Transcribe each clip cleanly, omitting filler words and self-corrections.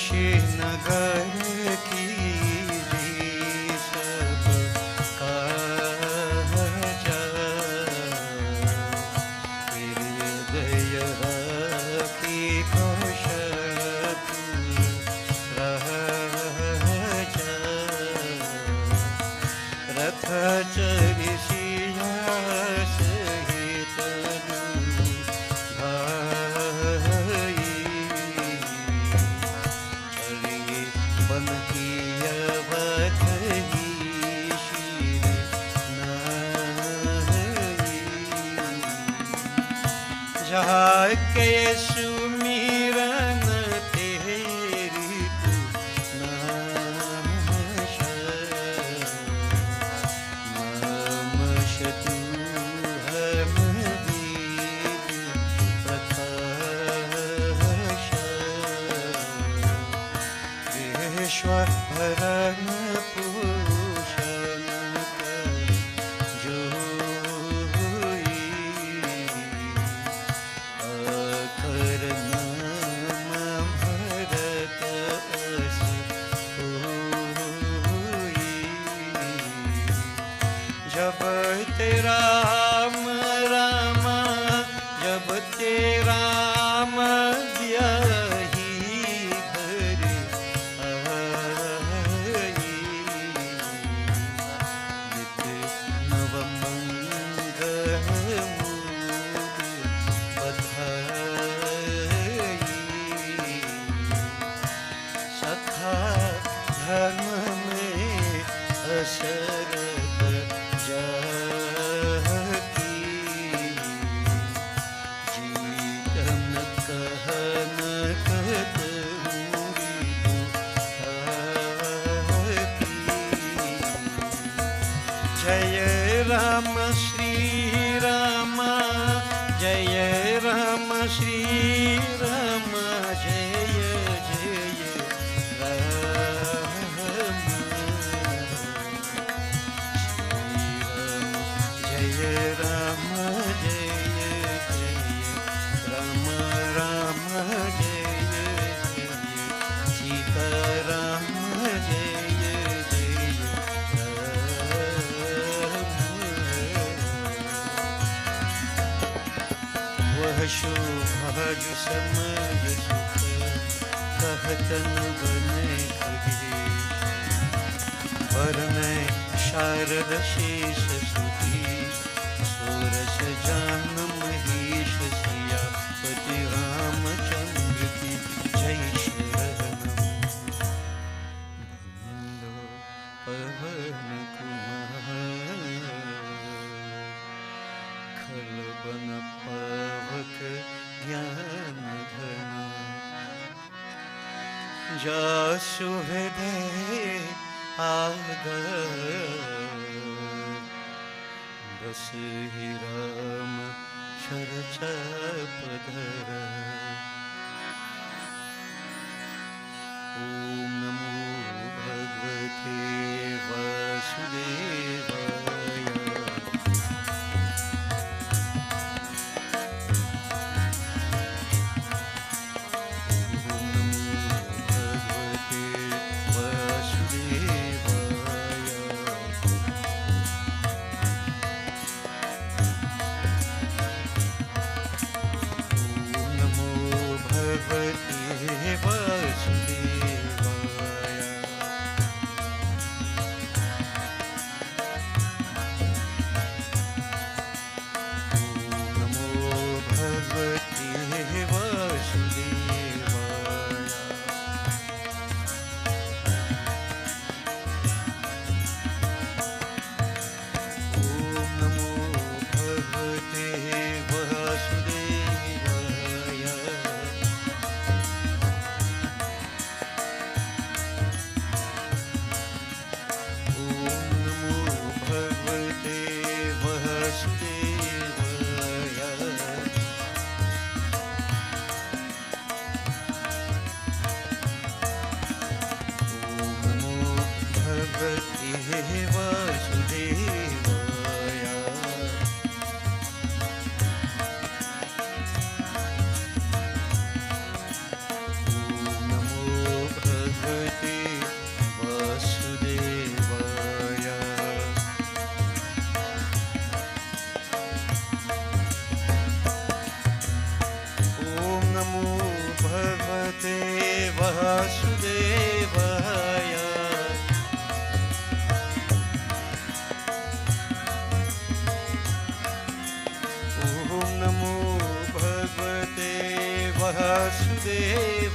कुशीनगर की सब काजा हृदय की कोशत राजा रथ चरिसिया सहित जहाँ के सुमिरन तेरी तू नमश तू हम दीद प्रकाश विश्वभरन पूषण जो जब तेरा राम राम जब तेरा राम ब्याही घर आई नित नव मंगल बधाई सखा धर्म में असर जय राम श्री राम जय राम श्री राम जय जय राम जय राम जय जय राम राम जय जय सीता राम जय शोभाजु समज सुख कहतन बने वरने शारद शेष सुखी सोरस जान महेश सिया पति रामचंद्र की जय शरणम बंदो पवन कुमार खलबन पावक ज्ञान धन जासु हृदय आगर बस ही राम शरचपधर ओम नमो भगवते वासुदेवाय वासुदेवाय। ओम नमो भगवते वासुदेवाय।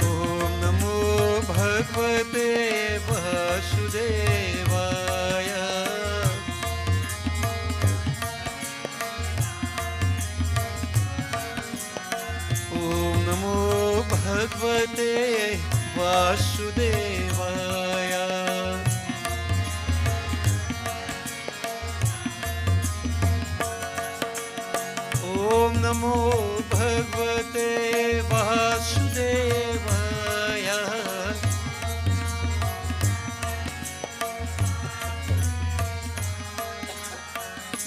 ओम नमो भगवते वासुदेवाय। ओम नमो भगवते वासुदेवाय। ओम नमो भगवते वासुदेवाय।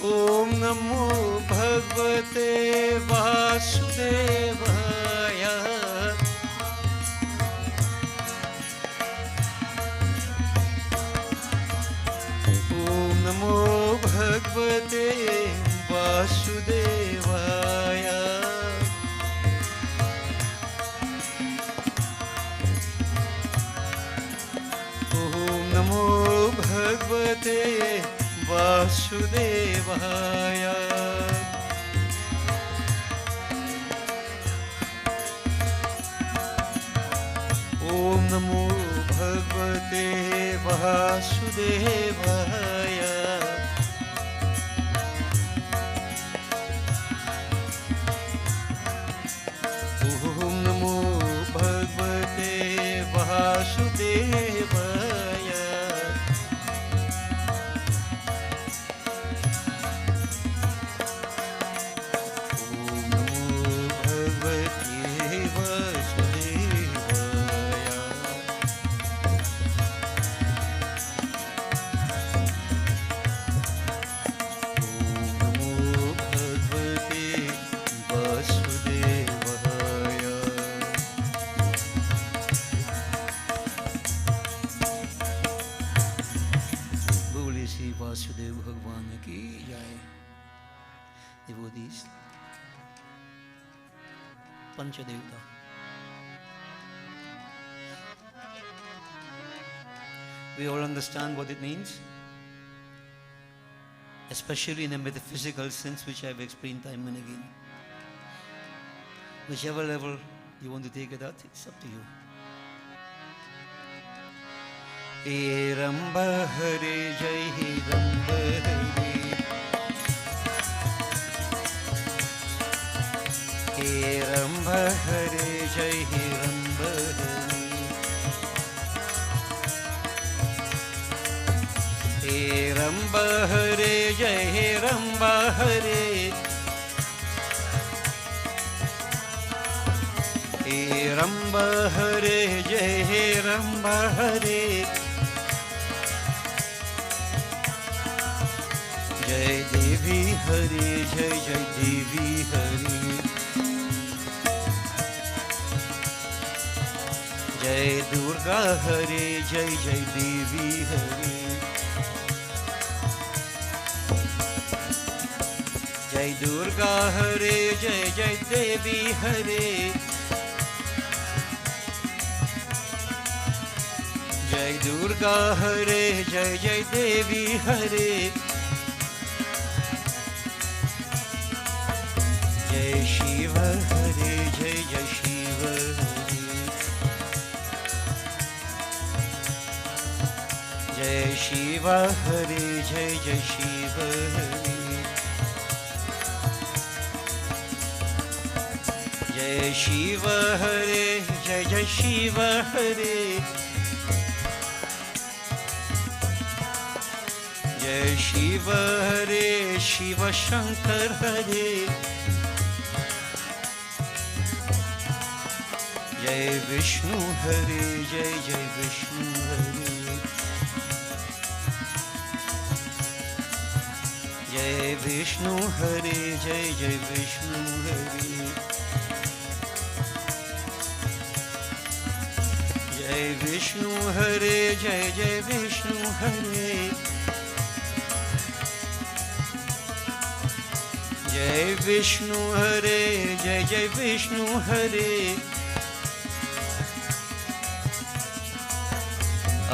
ओम नमो भगवते वासुदेवाय। ओम नमो भगवते वासुदेवाय। ओम नमो भगवते वासुदेवाय। ओम नमो भगवते वासुदेवाय। ओम नमो भगवते वासुदेवाय। ओम नमो भगवते वासुदेवाय। ओम नमो भगवते वासुदेवाय। बोले श्री वासुदेव भगवान की जय। Devotees, Panchadevata. We all understand what it means, especially in a metaphysical sense, which I have explained time and again. Whichever level you want to take it at, it's up to you. He Ramba Hare Jai, He Ramba Hare. He Ramba Hare Jai, He Ramba Hare. He Ramba Hare Jai, He Ramba Hare. He Ramba Hare Jai, He Ramba Hare. Jai Devi Hare, Jai Jai Devi Hare. Jai Durga Hare, Jai Jai Devi Hare. Jai Durga Hare, Jai Jai Devi Hare. Jai Durga Hare, Jai Jai Devi Hare. Jai Shiva Hare, Jai Jai Shiva Hare. Jai Shiva Hare, Jai Jai Shiva Hare. Jai Shiva Hare, Jai Jai Shiva Hare. Jai Shiva Hare, Shiva Shankar Hare. Jai Vishnu Hare, Jai Jai Vishnu Hare. Jai Vishnu Hare, Jai Jai Vishnu Hare. Jai Vishnu Hare, Jai Jai Vishnu Hare. जय विष्णु हरे, जय जय विष्णु हरे।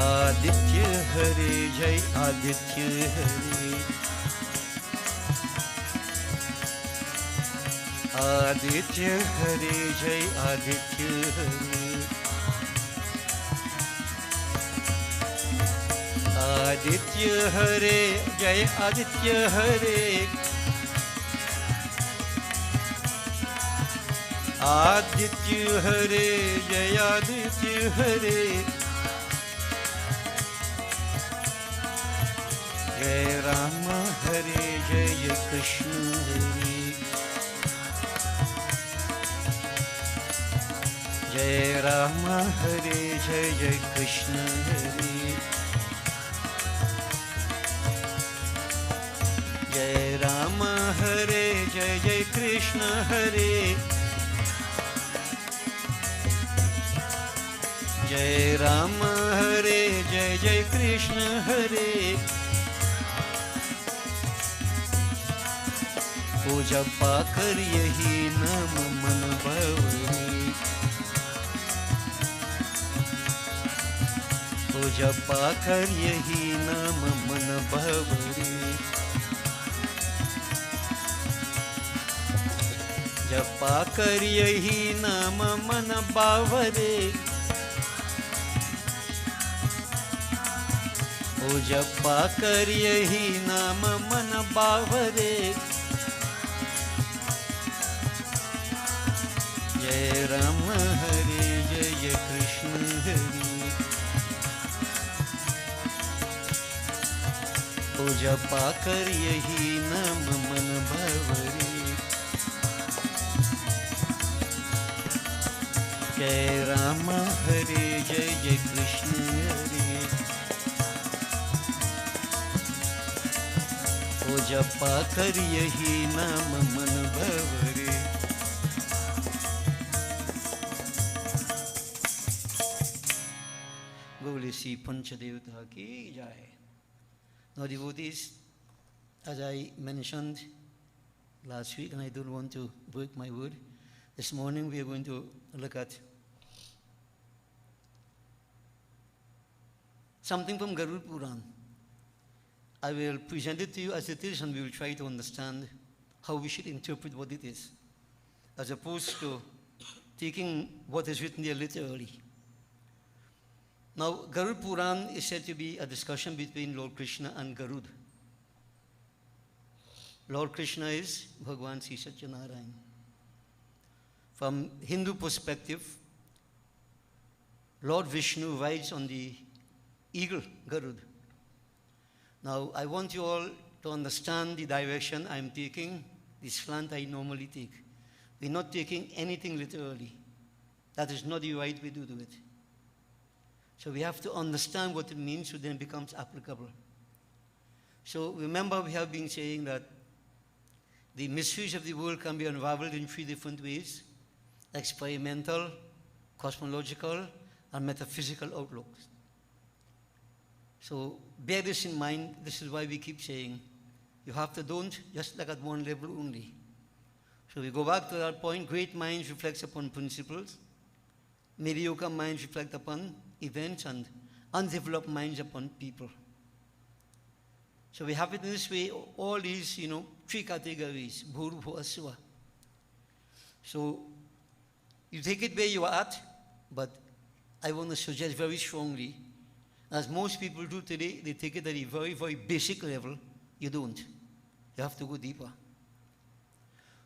आदित्य हरे, जय आदित्य हरे। आदित्य हरे, जय आदित्य हरे। आदित्य हरे, जय आदित्य हरे। आदित्य हरे, जय आदित्य हरे। जय राम हरे, जय जय कृष्ण हरे। जय राम हरे, जय जय कृष्ण हरे। जय राम हरे, जय जय कृष्ण हरे। जय राम हरे, जय जय कृष्ण हरे। पूजा पाकर यही नाम मन भवरे। पूजा पाकर यही नाम मन भवरे। जपा कर यही नाम मन बावरे। ओ जपा कर यही नाम मन बावरे। जय राम हरे, जय जय कृष्ण हरे। ओ जपा कर यही नाम मन बावरे। जय राम हरे, जय जय कृष्ण हरे। ओ जपा कर यही नाम मन भवरे। बोले श्री पंचदेवता की जय। Now devotees, as I mentioned last week, and I don't want to break my word, this morning we are going to look at something from Garuda Puran. I will present it to you as it is, and we will try to understand how we should interpret what it is, as opposed to taking what is written there literally. Now, Garuda Puran is said to be a discussion between Lord Krishna and Garuda. Lord Krishna is Bhagwan Sri Satyanarayan. From Hindu perspective, Lord Vishnu rides on the eagle, Garuda. Now, I want you all to understand the direction I'm taking, the slant I normally take. We're not taking anything literally. That is not the right way to do it. So we have to understand what it means, so then it becomes applicable. So remember, we have been saying that the mysteries of the world can be unraveled in three different ways: experimental, cosmological, and metaphysical outlooks. So bear this in mind. This is why we keep saying you have to don't just look at one level only. So we go back to that point. Great minds reflect upon principles. Mediocre minds reflect upon events, and undeveloped minds upon people. So we have it in this way, all these, three categories, Bhur, Bhuva, Swa. So you take it where you are at, but I want to suggest very strongly, as most people do today, they take it at a very, very basic level. You don't. You have to go deeper.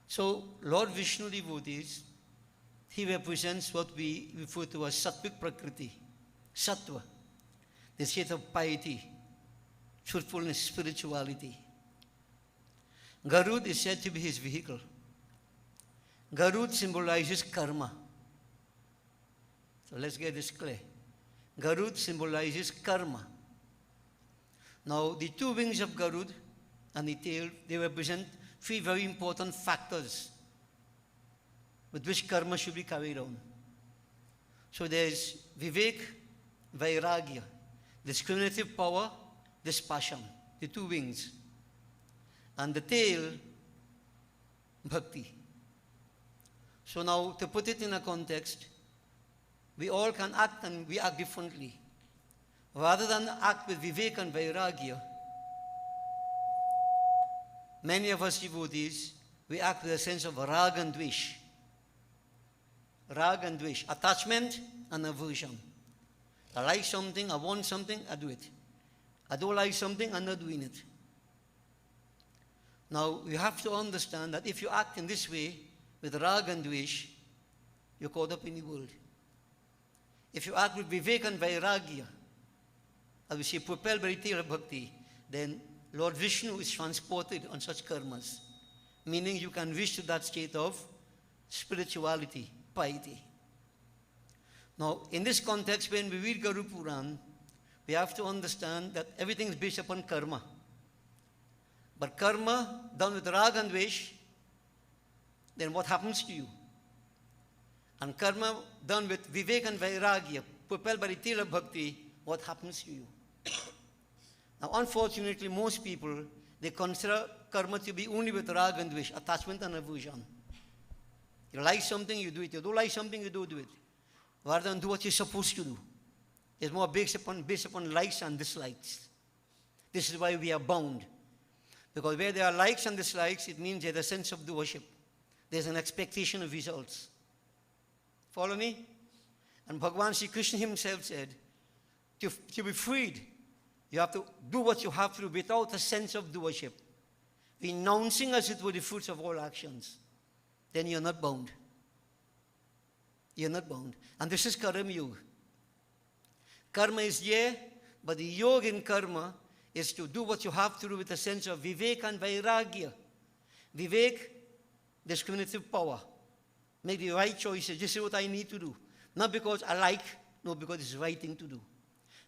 So Lord Vishnu devotees, he represents what we refer to as Sattvic Prakriti, Sattva, the state of piety, truthfulness, spirituality. Garuda is said to be his vehicle. Garuda symbolizes karma. So let's get this clear. Garuda symbolizes karma. Now, the two wings of Garuda and the tail, they represent three very important factors with which karma should be carried on. So there's Vivek, Vairagya, discriminative power, dispassion, the two wings. And the tail bhakti. So now, to put it in a context, we all can act and we act differently. Rather than act with vivek and vairagya, many of us devotees, we act with a sense of rag and dvesh. Rag and dvesh, attachment and aversion. I like something, I want something, I do it. I don't like something, I'm not doing it. Now, you have to understand that if you act in this way, with rag and dvesh, you're caught up in the world. If you act with vivek and vairagya, as we say, propelled by the tail of bhakti, then Lord Vishnu is transported on such karmas, meaning you can reach to that state of spirituality, piety. Now, in this context, when we read Garuda Puran, we have to understand that everything is based upon karma. But karma done with rag and dvesh, then what happens to you? And karma done with vivek and vairagya, propelled by the tail of bhakti, what happens to you? Now, unfortunately, most people, they consider karma to be only with rag and dvesh, attachment and aversion. You like something, you do it. You don't like something, you don't do it. Rather than do what you're supposed to do. It's more based upon likes and dislikes. This is why we are bound. Because where there are likes and dislikes, it means there's a sense of doership. There's an expectation of results. Follow me? And Bhagavan Sri Krishna himself said, to be freed, you have to do what you have to do without a sense of doership. Renouncing as it were the fruits of all actions. Then you're not bound. You're not bound. And this is Karma Yoga. Karma is there, but the yoga in karma is to do what you have to do with a sense of vivek and vairagya. Vivek, discriminative power. Make the right choices. This is what I need to do. Not because I like, no, because it's the right thing to do.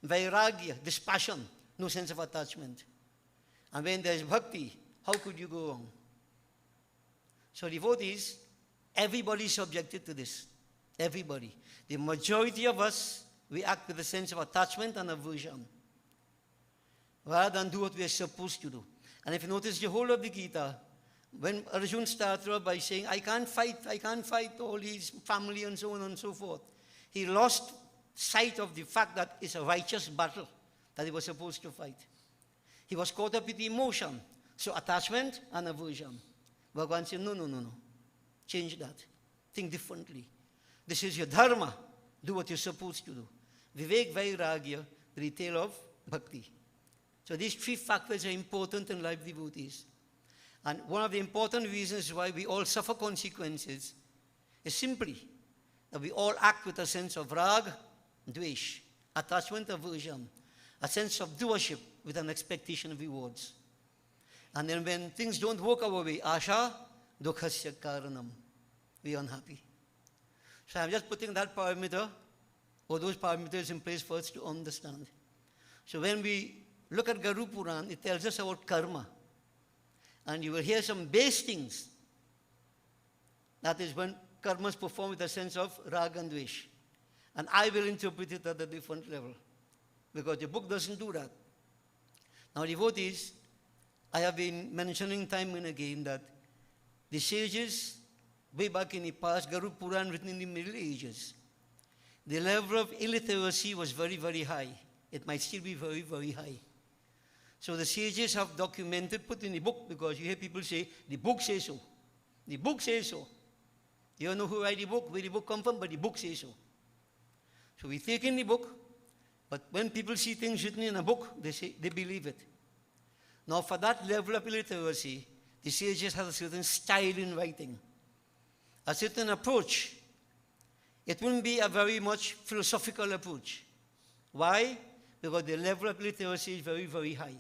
Vairagya, dispassion, no sense of attachment. And when there is bhakti, how could you go wrong? So devotees, everybody is subjected to this. Everybody. The majority of us, we act with a sense of attachment and aversion, rather than do what we are supposed to do. And if you notice the whole of the Gita, when Arjuna started off by saying, I can't fight all his family and so on and so forth, he lost sight of the fact that it's a righteous battle that he was supposed to fight. He was caught up with emotion. So attachment and aversion. Bhagavan said, no. Change that. Think differently. This is your dharma. Do what you're supposed to do. Vivek, vairagya, the detail of bhakti. So these three factors are important in life, devotees. And one of the important reasons why we all suffer consequences is simply that we all act with a sense of rag, dvesh, attachment, aversion, a sense of doership with an expectation of rewards. And then when things don't work our way, asha, dukhasya karanam, we are unhappy. So I'm just putting that parameter, or those parameters in place for us to understand. So when we look at Garuda Puran, it tells us about karma. And you will hear some base things. That is when karma is performed with a sense of rag and dvesh. And I will interpret it at a different level. Because the book doesn't do that. Now devotees, I have been mentioning time and again that the sages, way back in the past, Garuda Puran written in the Middle Ages, the level of illiteracy was very, very high. It might still be very, very high. So the sages have documented, put in the book, because you hear people say, the book says so. The book says so. You don't know who wrote the book, where the book comes from, but the book says so. So we take in the book, but when people see things written in a book, they say they believe it. Now for that level of illiteracy, the sages have a certain style in writing, a certain approach. It wouldn't be a very much philosophical approach. Why? Because the level of literacy is very, very high.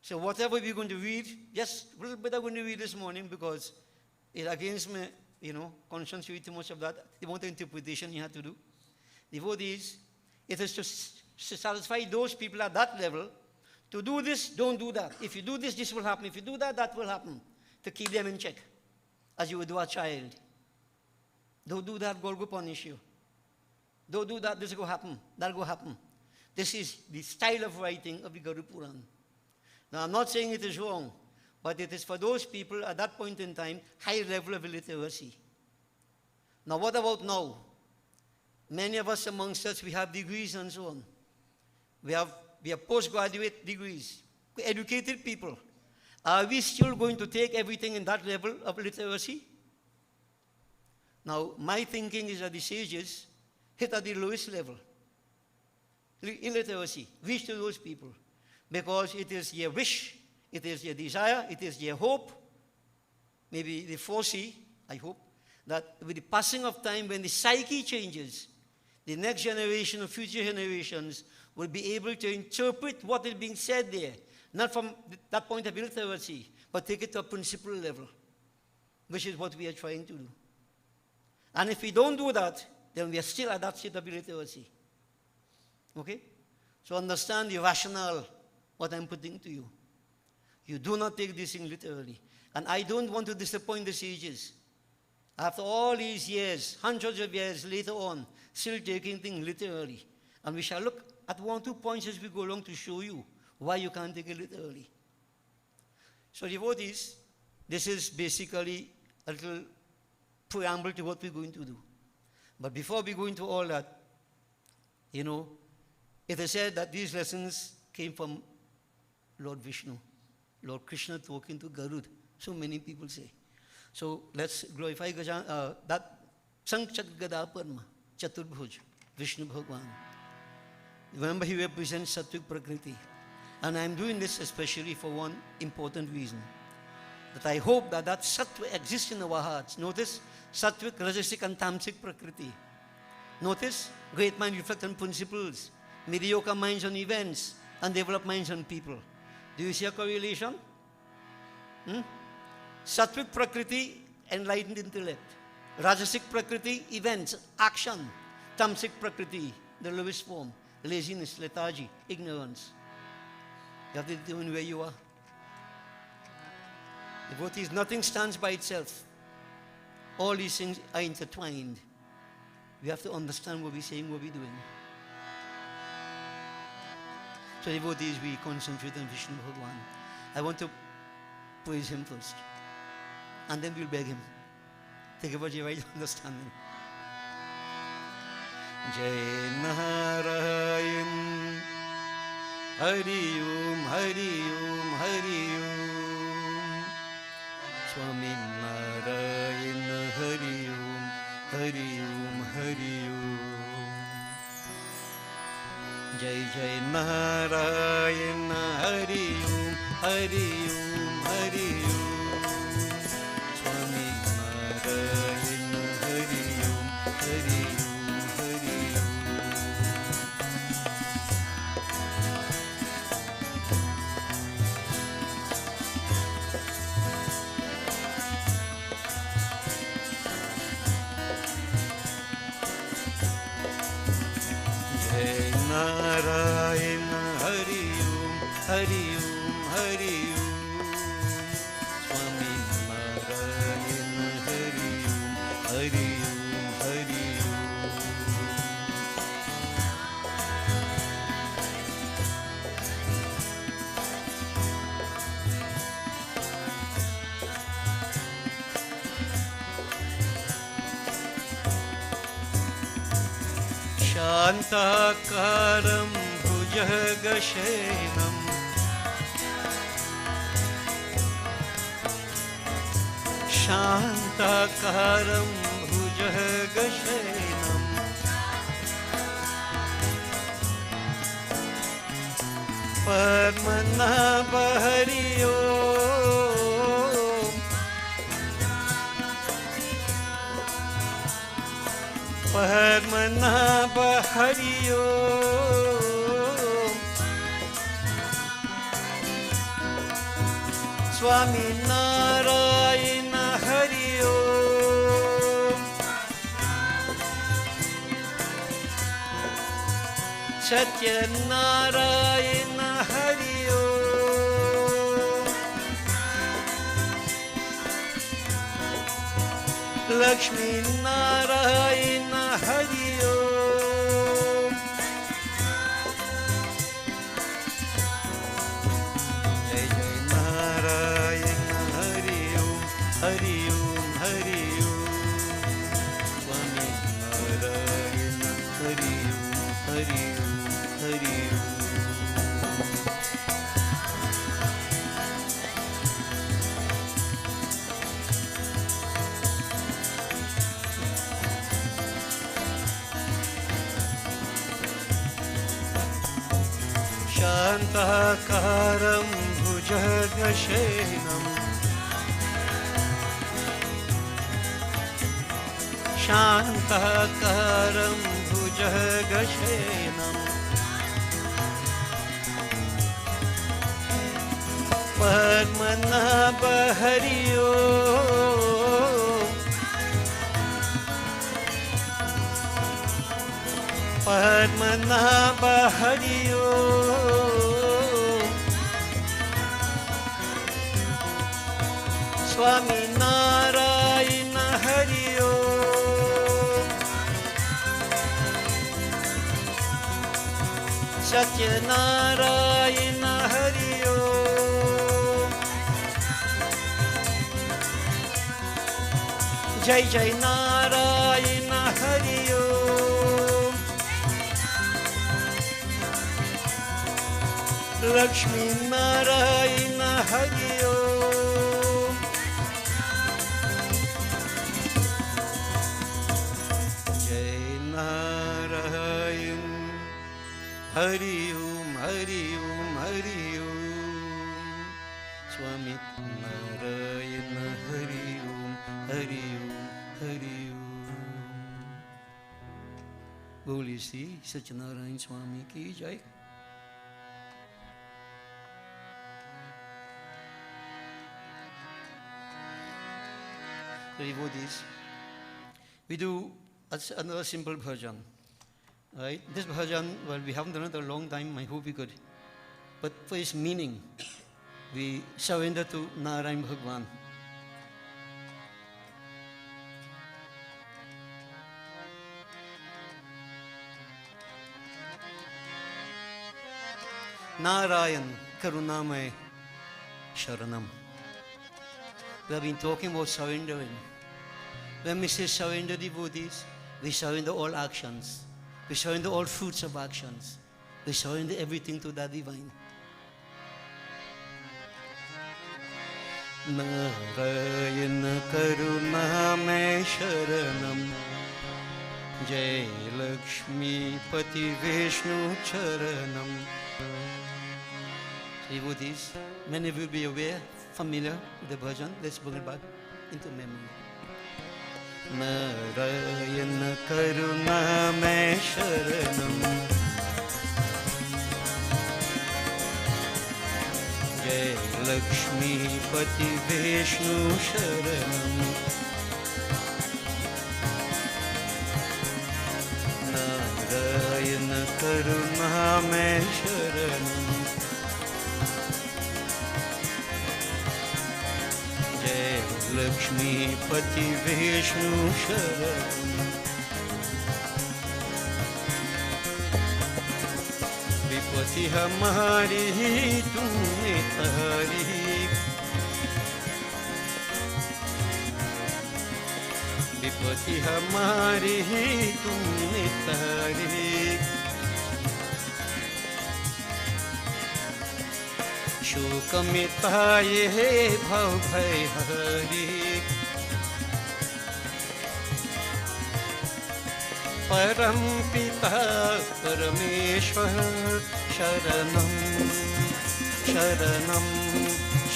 So whatever we're going to read, just a little bit I'm going to read this morning because it's against my, conscience to read too much of that. The amount of interpretation you have to do. Devotees, it is to satisfy those people at that level. To do this, don't do that. If you do this, this will happen. If you do that, that will happen. To keep them in check, as you would do a child. Don't do that, God will punish you. Don't do that, this will happen. That will happen. This is the style of writing of the Garuda Puran. Now, I'm not saying it is wrong. but it is for those people at that point in time, high level of illiteracy. Now, what about now? Many of us amongst us, we have degrees and so on. We have postgraduate degrees, educated people. Are we still going to take everything in that level of literacy? Now, my thinking is that the sages hit at the lowest level. Illiteracy, reach to those people. Because it is their wish, it is their desire, it is their hope. Maybe they foresee, I hope, that with the passing of time, when the psyche changes, the next generation or future generations will be able to interpret what is being said there, not from that point of illiteracy, but take it to a principle level, which is what we are trying to do. And if we don't do that, then we are still at that state of illiteracy. Okay? So understand the rationale, what I'm putting to you. You do not take this thing literally. And I don't want to disappoint the sages. After all these years, hundreds of years later on, still taking things literally. And we shall look at 1 or 2 points as we go along to show you why you can't take it literally. So devotees, this is basically a little preamble to what we're going to do. But before we go into all that, you know, it is said that these lessons came from Lord Vishnu, Lord Krishna talking to Garud. So many people say. So let's glorify that Sanchak Gada Padma, Chaturbhuj, Vishnu Bhagwan. Remember, he represents Sattvic Prakriti. And I'm doing this especially for one important reason. That I hope that that Sattva exists in our hearts. Notice, Sattvic, Rajasic and Tamasic Prakriti. Notice, great mind reflect on principles, mediocre minds on events, and developed minds on people. Do you see a correlation? Sattvic Prakriti, enlightened intellect. Rajasic Prakriti, events, action. Tamasic Prakriti, the lowest form, laziness, lethargy, ignorance. You have to determine where you are. Devotees, nothing stands by itself. All these things are intertwined. We have to understand what we're saying, what we're doing. So devotees, we concentrate on Vishnu Bhagwan. I want to praise him first. And then we'll beg him. Take about your right understanding. Jai Narayan. Hari Om, Hari Om, Hari Om. Swami Narayan, Hari Om, Hari Om, Hari Om. Jai Jai Narayan, Hari Om, Hari Om, Hari Om. Swami Narayan, Hari Om, Hari Om, Hari Om. Jai Narayana, Hari Om, Hari Om, Hari Om. Swami Narayana, Hari Om, Hari Om, Hari Om. Shantakaram Bhujagashenam Shantakaram Bhujagashenam Padmanabha Hari Om Padmanabha Hari Om Swami Narayana Hari Om Satya Narayana Hari Om Lakshmi Narayana Hari Om Jai Jai Narayana शान्ताकारं भुजगशयनं शान्ताकारं भुजगशयनं Padmanabha Hari ओम् पद्मनाभ हरि ओम् स्वामी नारायण हरि ओम् सत्यनारायण हरि ओम् जय जय नारायण हरि ओम् लक्ष्मी नारायण हरि ओम् जय नारायण हरि ओम हरि ओम हरि ओम स्वामी नारायण हरि ओम हरि ओम हरि ओम। बोलिए श्री सत्यनारायण स्वामी की जय। Devotees, we do another simple bhajan, right? This bhajan, well, we haven't done it a long time. I hope we could, but for its meaning, we surrender to Narayan Bhagwan. Narayan Karunamay Sharanam. We have been talking about surrendering. When we say surrender, devotees, we surrender all actions. We surrender all fruits of actions. We surrender everything to that divine. Narayana Karunamay Sharanam Jai Lakshmi Pati Vishnu Charanam. Devotees, many of you will be aware, familiar with the bhajan. Let's bring it back into memory. Narayana Karunamay Sharanam Jai Lakshmi Pati Vishnu Sharanam Narayana Karunamay Sharanam Lakshmi Pati Vishnu Sharanam Vipati hamari tumne tari Vipati hamari tumne tari शोक मिटाए भव भय हरि परम पिता परमेश्वर शरणम शरणम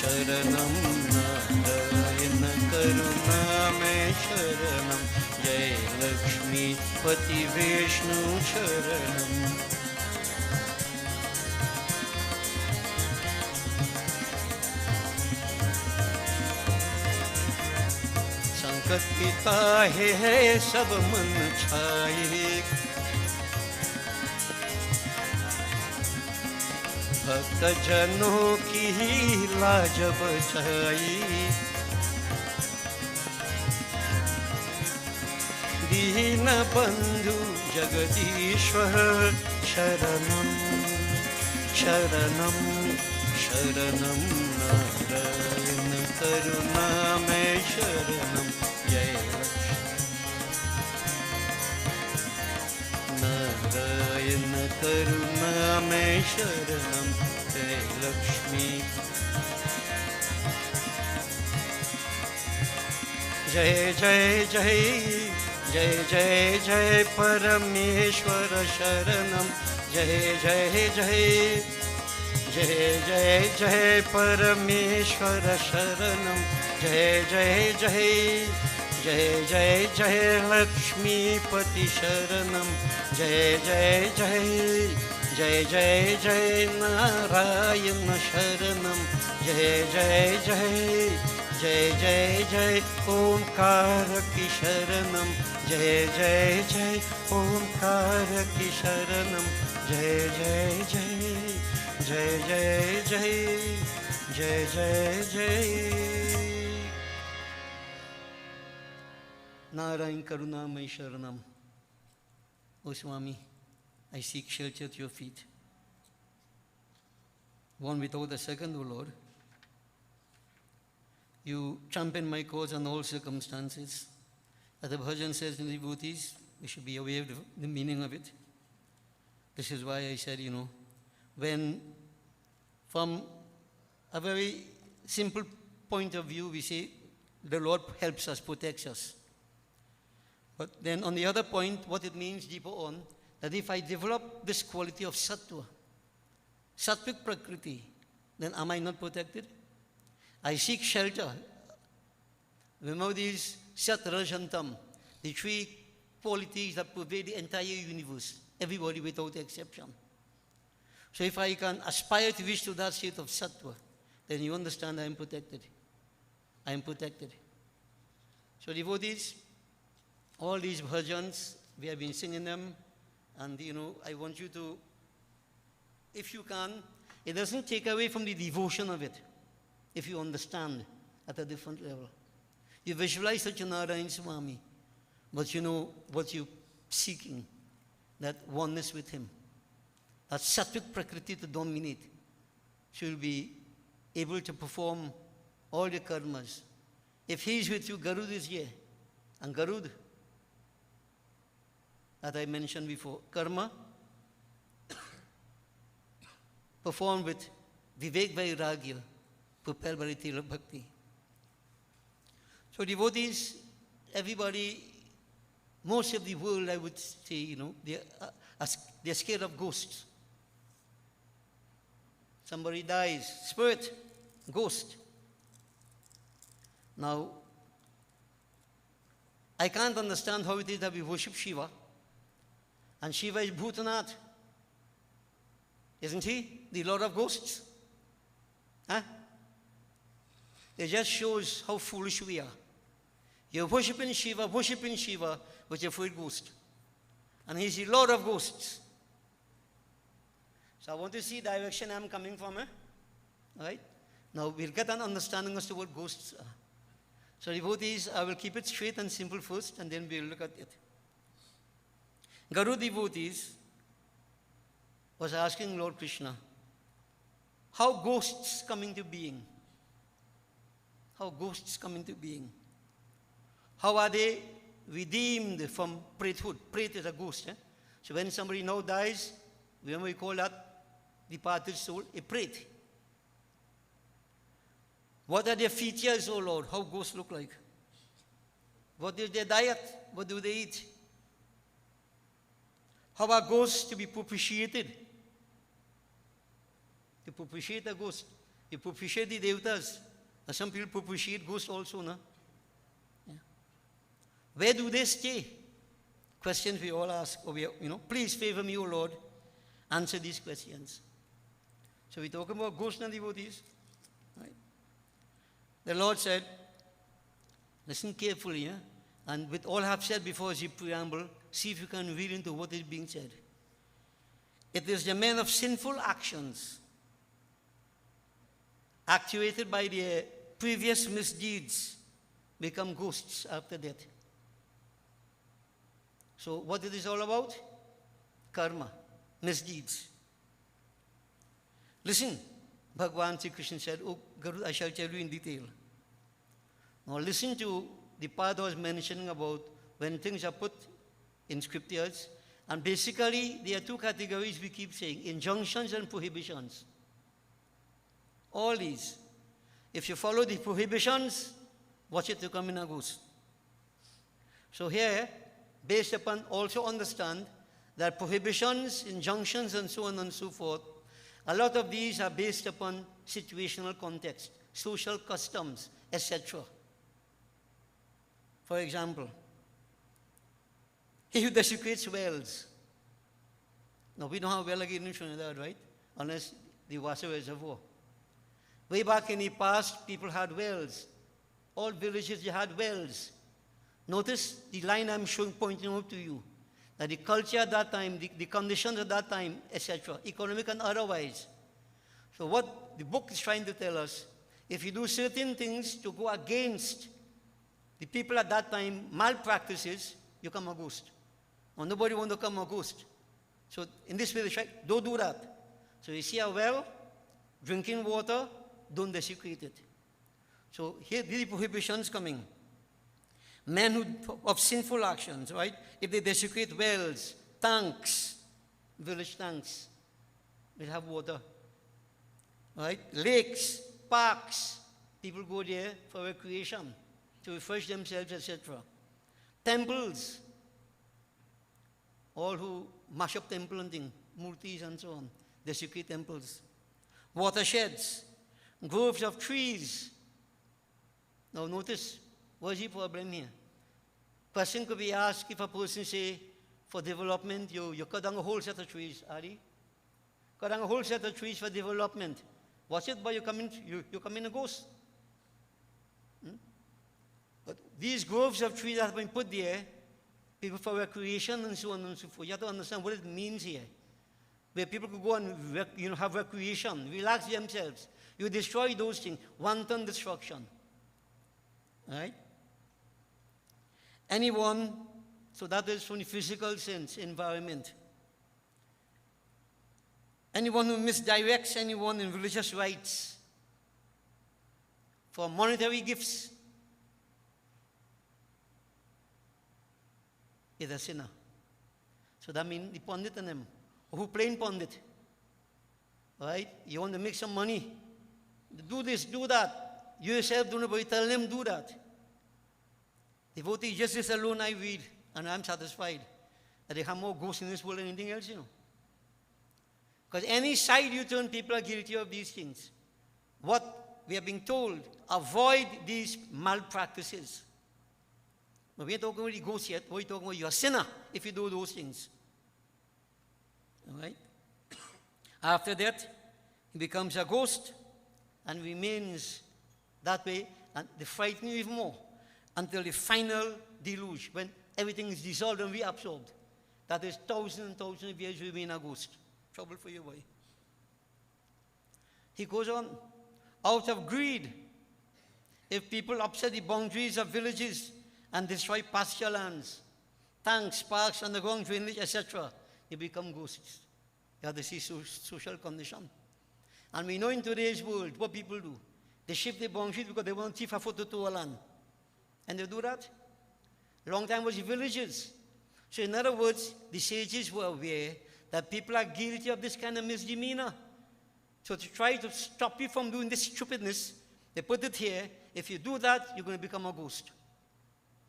शरणम नारायण करुणामय शरणम जय लक्ष्मी पति विष्णु शरणम पिता है सब मन छाए भक्त जनों की लाज बचाई दीन बंधु जगदीश्वर शरणम शरणम शरणम नारायण करुणामय शरणम जय नारायण करुणामय शरणम जय लक्ष्मी जय जय जय जय जय जय परमेश्वर शरणम जय जय जय जय जय जय परमेश्वर शरणम, जय जय जय जय जय जय लक्ष्मीपति शरणम, जय जय जय जय जय जय नारायण शरणम, जय जय जय जय जय जय ओंकार की शरणम, जय जय जय ओंकार की शरणम, जय जय जय जय जय जय जय जय जय नारायण करुणामय शरणम. O Swami, I seek shelter at your feet. One without a second, O Lord. You champion my cause in all circumstances. As the bhajan says in the devotees, we should be aware of the meaning of it. This is why I said, when from a very simple point of view, we say the Lord helps us, protects us. But then on the other point, what it means deeper on, that if I develop this quality of sattva, sattvic prakriti, then am I not protected? I seek shelter. Remember these sat, raj and tam, the three qualities that pervade the entire universe, everybody without exception. So if I can aspire to reach to that state of sattva, then you understand I am protected. I am protected. So devotees, all these bhajans, we have been singing them, and I want you to, if you can, it doesn't take away from the devotion of it, if you understand at a different level. You visualize such a Narayan Swami, but you know what you're seeking, that oneness with him, that sattvic prakriti to dominate, so you'll be able to perform all the karmas. If he is with you, Garud is here, and Garud, that I mentioned before, karma, performed with Vivek Vairagya, propelled by the tail of bhakti. So devotees, everybody, most of the world, I would say, they're scared of ghosts. Somebody dies, spirit, ghost. Now, I can't understand how it is that we worship Shiva, and Shiva is Bhutanath. Isn't he the Lord of Ghosts? Huh? It just shows how foolish we are. You're worshiping Shiva, but you're afraid ghost. And he's the Lord of Ghosts. So I want to see the direction I'm coming from. All right? Now we'll get an understanding as to what ghosts are. So devotees, I will keep it straight and simple first, and then we'll look at it. Garu devotees was asking Lord Krishna, how ghosts come into being? How ghosts come into being? How are they redeemed from praethood? Pret is a ghost. So when somebody now dies, remember we call that departed soul a pret. What are their features, O Lord? How ghosts look like? What is their diet? What do they eat? How are ghosts to be propitiated? To propitiate a ghost, you propitiate the devatas. And some people propitiate ghosts also, no? Yeah. Where do they stay? Questions we all ask. Please favor me, O Lord. Answer these questions. So we talk about ghosts and devotees. Right? The Lord said, listen carefully, and with all I have said before as you preamble, see if you can read into what is being said. It is the men of sinful actions, actuated by their previous misdeeds, become ghosts after death. So what it is all about? Karma, misdeeds. Listen, Bhagavan Sri Krishna said, oh, Garuda, I shall tell you in detail. Now listen to the part I was mentioning about when things are put in scriptures. And basically, there are two categories we keep saying, injunctions and prohibitions. All these. If you follow the prohibitions, watch it to come in a ghost. So here, based upon, also understand that prohibitions, injunctions, and so on and so forth A lot of these are based upon situational context, social customs, etc. For example, he who desecrates wells. Now, we don't have a well again in Trinidad, right? Unless the Wassa Reservoir. Way back in the past, people had wells. All villages, they had wells. Notice the line I'm showing, pointing out to you, that the culture at that time, the conditions at that time, etc., economic and otherwise. So what the book is trying to tell us, if you do certain things to go against the people at that time, malpractices, you come a ghost. Now, nobody wants to come a ghost. So in this way, they try, don't do that. So you see a well, drinking water, don't desecrate it. So here, these prohibitions coming. Men who, of sinful actions, right? If they desecrate wells, tanks, village tanks, they have water, right? Lakes, parks, people go there for recreation, to refresh themselves, etc. Temples, all who mash up temple and things, murtis and so on, desecrate temples. Watersheds, groves of trees. Now notice, what's the problem here? Question could be asked if a person say, for development, you cut down a whole set of trees, Adi. Cut down a whole set of trees for development. What's it, but you come in a ghost. But these groves of trees that have been put there, people for recreation and so on and so forth. You have to understand what it means here. Where people could go and have recreation, relax themselves. You destroy those things, wanton destruction. Right? Anyone, so that is from the physical sense, environment. Anyone who misdirects anyone in religious rites for monetary gifts is a sinner. So that means the pundit and them, who plain pundit, right? You want to make some money, do this, do that. You yourself don't know, but you tell them do that. Devotee, just this alone I read, and I'm satisfied that they have more ghosts in this world than anything else, Because any side you turn, people are guilty of these things. What we are being told, avoid these malpractices. But we ain't talking about the ghosts yet. We're talking about you're a sinner if you do those things. All right? After that, he becomes a ghost and remains that way, and they frighten you even more until the final deluge, when everything is dissolved and reabsorbed. That is thousands and thousands of years you remain a ghost. Trouble for you, boy. He goes on, out of greed, if people upset the boundaries of villages and destroy pasture lands, tanks, parks, underground drainage, etc., they become ghosts. You have to see social condition. And we know in today's world what people do. They shift the boundaries because they want to thief a foot to a land. And they do that. Long time was the villages. So in other words, the sages were aware that people are guilty of this kind of misdemeanor. So to try to stop you from doing this stupidness, they put it here. If you do that, you're going to become a ghost.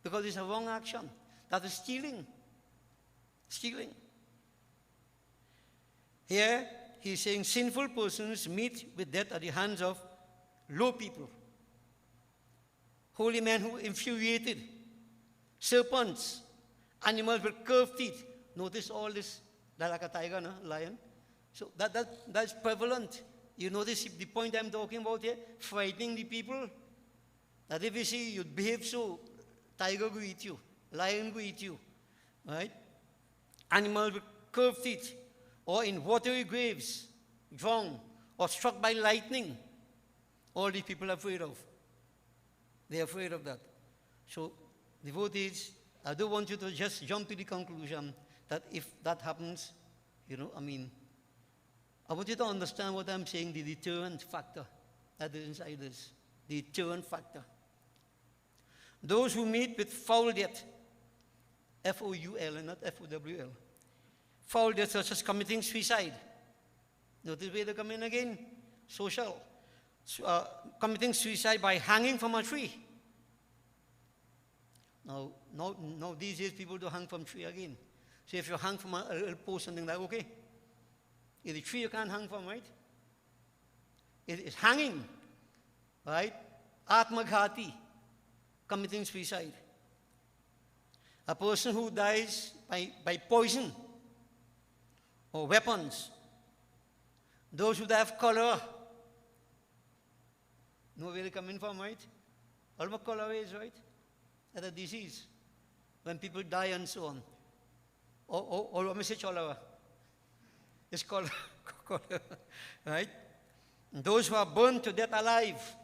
Because it's a wrong action. That is stealing. Stealing. Here, he's saying sinful persons meet with death at the hands of low people. Holy men who infuriated, serpents, animals with curved teeth. Notice all this, like a tiger, no? Lion. So that's prevalent. You notice the point I'm talking about here? Frightening the people. That if you see you behave so, tiger will eat you, lion will eat you, right? Animals with curved teeth, or in watery graves, drowned, or struck by lightning. All these people are afraid of. They're afraid of that. So, devotees, I don't want you to just jump to the conclusion that if that happens, I want you to understand what I'm saying, the deterrent factor that is inside this. The deterrent factor. Those who meet with foul death, F-O-U-L and not F-O-W-L, foul death such as committing suicide. Notice where they come in again? Social. Committing suicide by hanging from a tree. Now these days people do hang from tree again. So if you hang from a little post, something like, okay, in the tree you can't hang from, right? It is hanging, right? Atmaghati, committing suicide. A person who dies by poison or weapons. Those who have cholera. Know where they come in from, right? Almost cholera is, right? That's a disease. When people die and so on. Or let me say cholera. It's cholera, right? Those who are burned to death alive.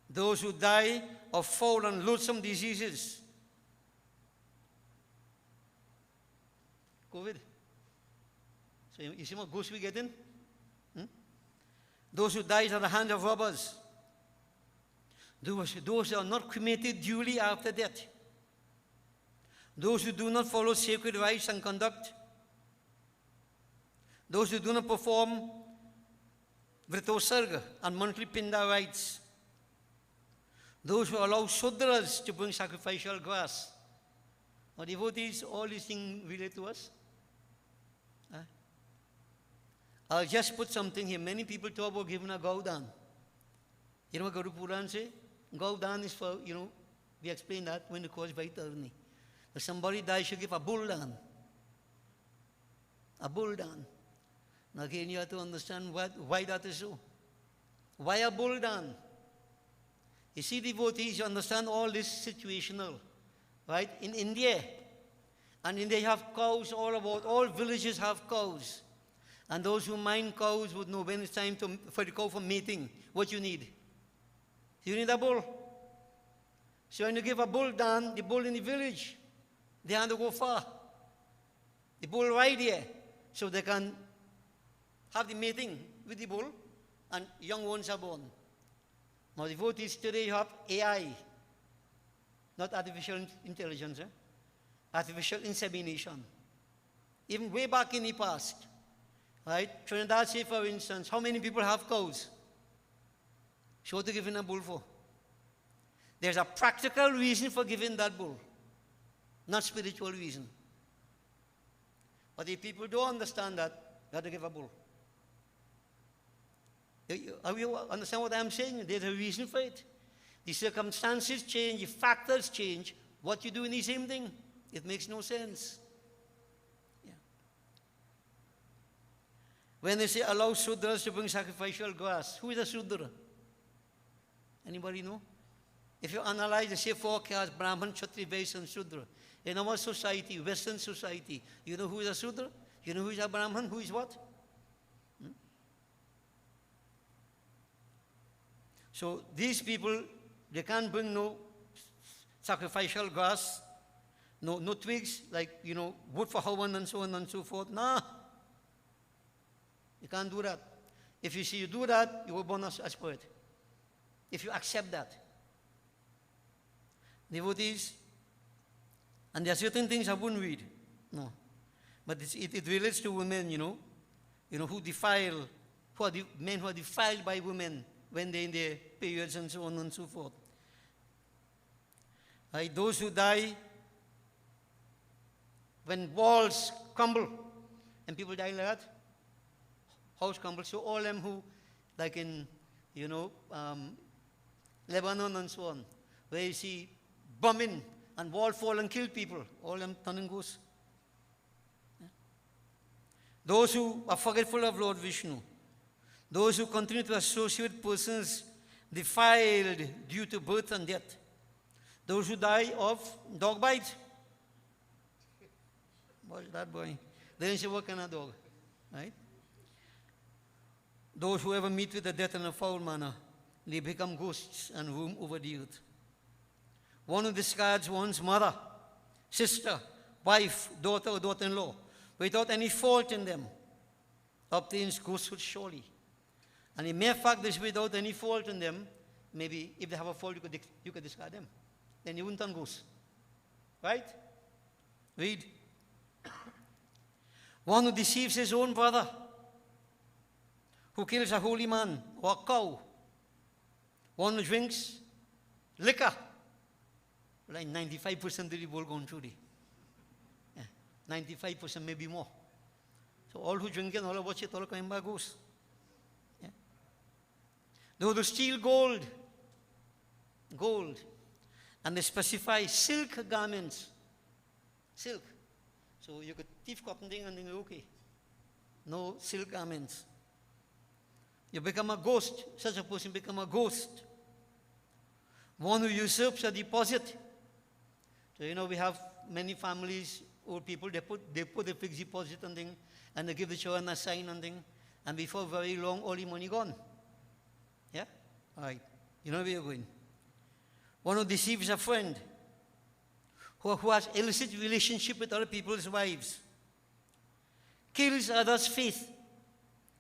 Those who die of foul and loathsome diseases. COVID. So you see what ghosts we get in? Those who died at the hand of robbers. Those who are not cremated duly after death. Those who do not follow sacred rites and conduct. Those who do not perform Vritosarga and monthly Pinda rites. Those who allow Shudras to bring sacrificial grass. Now, devotees, all these things relate to us. I'll just put something here. Many people talk about giving a Gaudan. You know what Guru Puran say? Gaudan is for, we explain that when the cause Vaitarni. If somebody dies, you give a buldan. A buldan. Now again, you have to understand why that is so. Why a buldan? You see, devotees, you understand all this situational. Right? In India, and India you have cows all about. All villages have cows. And those who mind cows would know when it's time for the cow for mating, what you need. You need a bull. So when you give a bull down, the bull in the village, they have to go far. The bull right here, so they can have the mating with the bull, and young ones are born. Now devotees today you have AI, not artificial intelligence, artificial insemination. Even way back in the past, right? Trinidad, say for instance, how many people have cows? So what to give in a bull for? There's a practical reason for giving that bull, not spiritual reason. But if people don't understand that, you have to give a bull. You understand what I'm saying? There's a reason for it. The circumstances change, the factors change. What you do in the same thing, it makes no sense. Yeah. When they say allow Sudras to bring sacrificial grass, who is a Sudra? Anybody know? If you analyze the say four castes, Brahman, Kshatriya, Vaishya, and Sudra, in our society, Western society, you know who is a Sudra? You know who is a Brahman? Who is what? So these people, they can't bring no sacrificial grass, no twigs, like, wood for Havan and so on and so forth. Nah. You can't do that. If you see you do that, you will burn as poet. If you accept that. Devotees, and there are certain things I wouldn't read. No. But it relates to women, who defile, men who are defiled by women when they're in their periods and so on and so forth. Right? Those who die when walls crumble, and people die like that, house crumble. So all them who, like in, Lebanon and so on, where you see bombing and wall fall and kill people, all them turn and goes. Yeah. Those who are forgetful of Lord Vishnu, those who continue to associate persons defiled due to birth and death, those who die of dog bite. What's that boy? They didn't say what kind of dog, right? Those who ever meet with the death in a foul manner, they become ghosts and roam over the earth. One who discards one's mother, sister, wife, daughter, or daughter-in-law, without any fault in them, obtains ghosthood surely. And the mere fact that without any fault in them, maybe if they have a fault, you could discard them. Then you wouldn't turn ghosts. Right? Read. One who deceives his own brother, who kills a holy man or a cow. One who drinks liquor. Like 95% of the world going through the. 95%, maybe more. So all who drink it, all watch it, all coming back goes. They want to steal gold. Gold. And they specify silk garments. Silk. So you could thief cotton thing and then okay. No silk garments. You become a ghost. Such a person become a ghost. One who usurps a deposit. So you know we have many families, old people, they put a fixed deposit and thing, and they give the children a sign and thing, and before very long all the money gone. Yeah? Alright. You know where you're going. One who deceives a friend, who has illicit relationship with other people's wives, kills others' faith,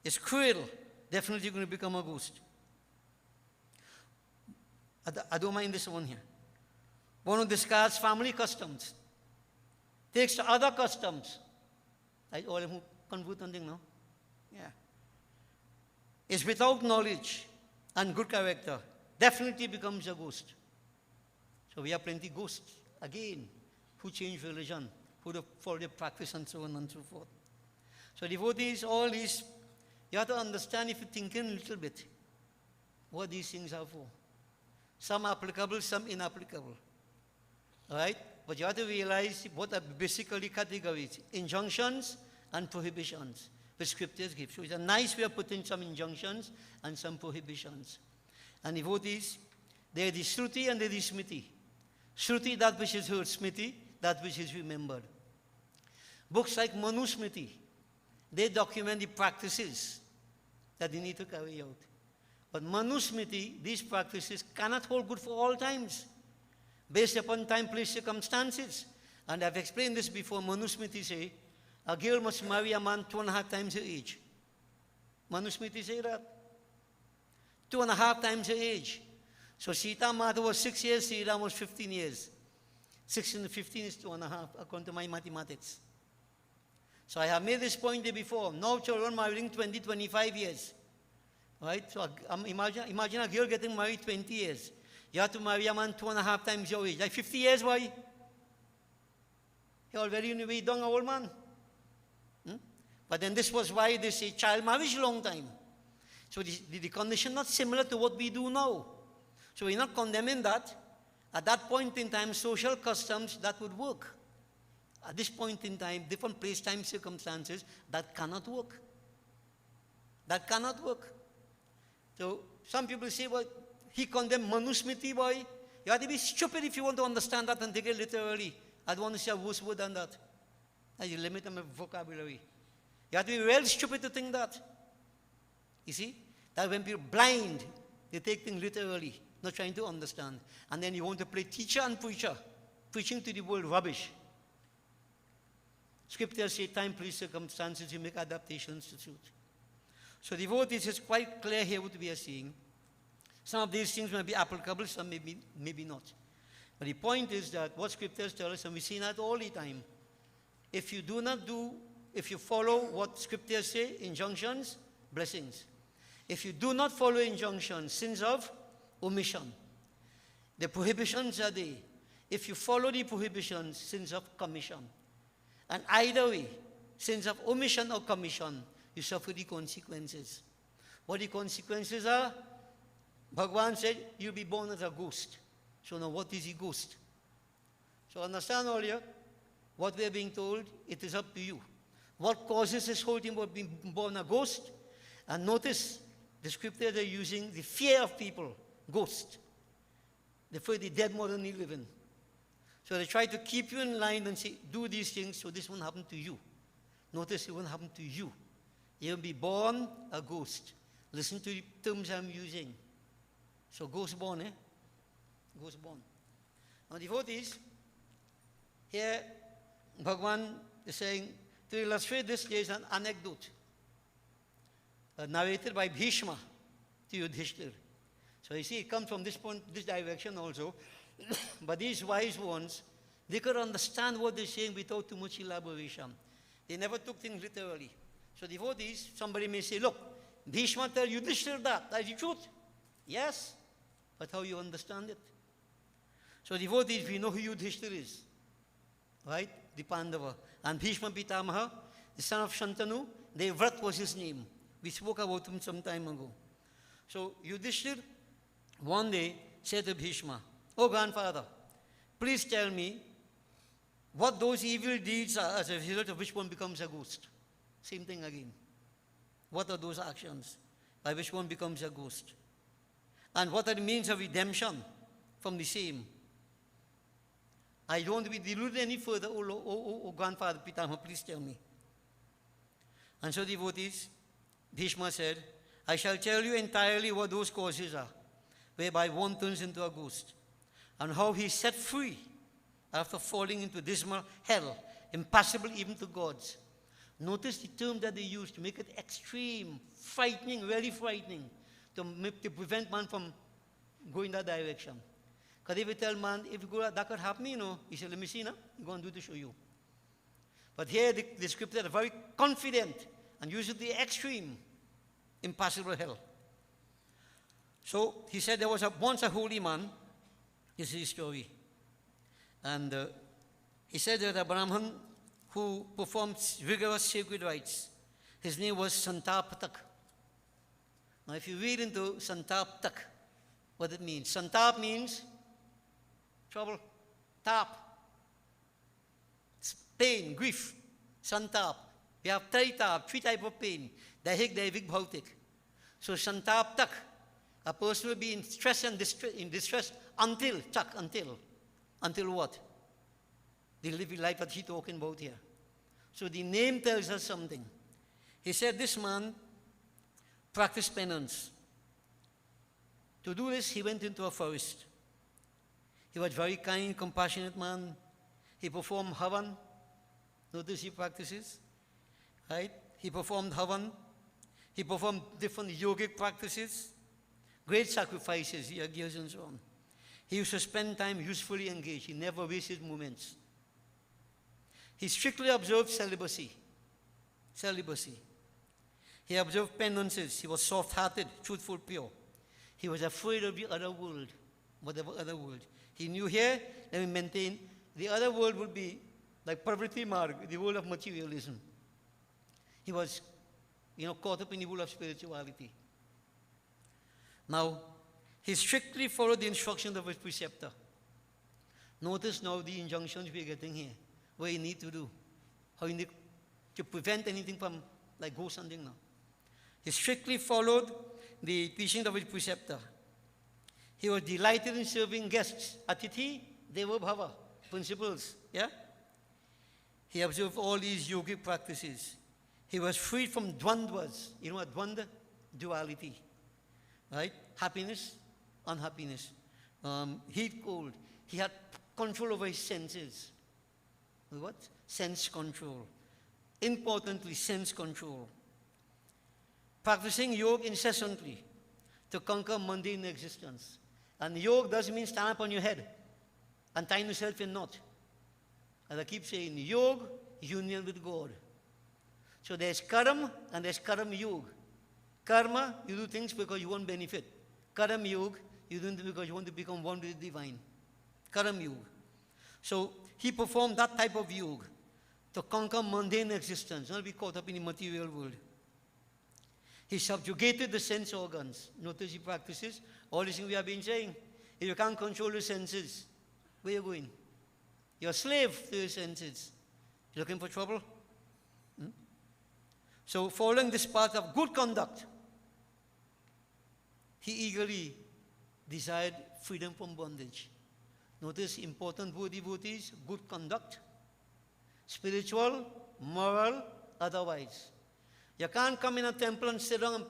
is cruel, definitely going to become a ghost. I don't mind this one here. One who discards family customs, takes to other customs, like all of them who convert and thing, no? Yeah. Is without knowledge and good character, definitely becomes a ghost. So we have plenty of ghosts, again, who change religion, who follow their practice and so on and so forth. So devotees, all these, you have to understand if you're thinking a little bit, what these things are for. Some applicable, some inapplicable. All right? But you have to realize what are basically categories, injunctions and prohibitions, which scriptures give. So it's a nice way of putting some injunctions and some prohibitions. And devotees, there is the Shruti and there is the Smriti. Shruti, that which is heard, Smriti, that which is remembered. Books like Manusmriti, they document the practices that you need to carry out. But Manusmriti, these practices cannot hold good for all times, based upon time, place, circumstances. And I've explained this before. Manusmriti say, a girl must marry a man 2.5 times her age. Manusmriti say that. 2.5 times her age. So Sita Mata was 6 years, Sri Ram was 15 years. 6 and 15 is 2.5, according to my mathematics. So I have made this point there before. Now children marrying 20, 25 years. Right? So imagine a girl getting married 20 years. You have to marry a man 2.5 times your age. Like 50 years, why? You're already in the way down, old man. But then this was why they say child marriage long time. So the condition not similar to what we do now. So we're not condemning that. At that point in time, social customs, that would work. At this point in time, different place, time, circumstances, that cannot work. That cannot work. So some people say, well, he condemned Manusmriti, boy. You have to be stupid if you want to understand that and take it literally. I don't want to say a worse word than that. I limit my vocabulary. You have to be real stupid to think that. You see? That when people are blind, they take things literally, not trying to understand. And then you want to play teacher and preacher, preaching to the world rubbish. Scriptures say time, place, circumstances, you make adaptations to suit. So devotees, is quite clear here what we are seeing. Some of these things may be applicable, some maybe not. But the point is that what scriptures tell us, and we see that all the time, if you follow what scriptures say, injunctions, blessings. If you do not follow injunctions, sins of omission. The prohibitions are there. If you follow the prohibitions, sins of commission. And either way, sins of omission or commission, you suffer the consequences. What the consequences are? Bhagavan said, you'll be born as a ghost. So now what is a ghost? So understand earlier, what we are being told, it is up to you. What causes this whole thing about being born a ghost? And notice, the scriptures are using the fear of people, ghost. They fear the dead more than the living. So they try to keep you in line and say, do these things so this won't happen to you. Notice it won't happen to you. You'll be born a ghost. Listen to the terms I'm using. So ghost born, eh? Ghost born. Now devotees, here Bhagavan is saying, to illustrate this, there is an anecdote narrated by Bhishma to Yudhishthir. So you see, it comes from this point, this direction also. But these wise ones, they could understand what they're saying without too much elaboration. They never took things literally. So devotees, somebody may say, look, Bhishma tell Yudhishthir that is the truth. Yes, but how you understand it? So devotees, we know who Yudhishthir is. Right? The Pandava. And Bhishma Pitamaha, the son of Shantanu, Devvrat was his name. We spoke about him some time ago. So Yudhishthir one day said to Bhishma, "Oh grandfather, please tell me what those evil deeds are as a result of which one becomes a ghost." Same thing again. What are those actions by which one becomes a ghost? And what are the means of redemption from the same? I don't want to be deluded any further, oh grandfather Pitama, please tell me. And so devotees, Bhishma said, "I shall tell you entirely what those causes are, whereby one turns into a ghost, and how he is set free after falling into dismal hell, impassable even to gods." Notice the term that they used to make it extreme, frightening, really frightening, to prevent man from going that direction. Because if you tell man, if you go, that could happen, he said, "Let me see now, you're going to do to show you." But here the scriptures are very confident and uses the extreme, impassable hell. So he said there was once a holy man. This is his story. And he said that a Brahman who performed rigorous sacred rites, his name was Santaptak. Now if you read into Santaptak, what it means. Santap means trouble. Tap. It's pain, grief. Santap. We have three types of pain. Daihik, daivik, bhautik. So Santaptak, a person will be in stress and distress until what? The living life that he's talking about here. So the name tells us something. He said this man practiced penance. To do this, he went into a forest. He was very kind, compassionate man. He performed havan. Notice he practices. Right? He performed havan. He performed different yogic practices. Great sacrifices he gives and so on. He used to spend time usefully engaged. He never wasted moments. He strictly observed celibacy. He observed penances. He was soft-hearted, truthful, pure. He was afraid of the other world, whatever other world. He knew here, let me maintain, the other world would be like Parvati Marg, the world of materialism. He was, caught up in the world of spirituality. Now, he strictly followed the instructions of his preceptor. Notice now the injunctions we're getting here, what you need to do, how you need to prevent anything from like ghost hunting now. He strictly followed the teachings of his preceptor. He was delighted in serving guests. Atithi Deva Bhava, principles. Yeah? He observed all these yogic practices. He was freed from dvandvas. You know what dvandva? Duality. Right? Happiness, unhappiness. Heat, cold. He had control over his senses. What? Sense control. Importantly, sense control. Practicing yoga incessantly to conquer mundane existence. And yoga doesn't mean stand up on your head and tying yourself in knot. As I keep saying, yoga, union with God. So there's karma and there's karma yoga. Karma, you do things because you want benefit. Karma yoga, you do it because you want to become one with the divine. Karma yoga. So he performed that type of yoga to conquer mundane existence, not be caught up in the material world. He subjugated the sense organs. Notice he practices all these things we have been saying. If you can't control your senses, where are you going? You're a slave to your senses. You looking for trouble? So following this path of good conduct, he eagerly desired freedom from bondage. Notice important word, devotees, good conduct, spiritual, moral, otherwise. You can't come in a temple and sit down,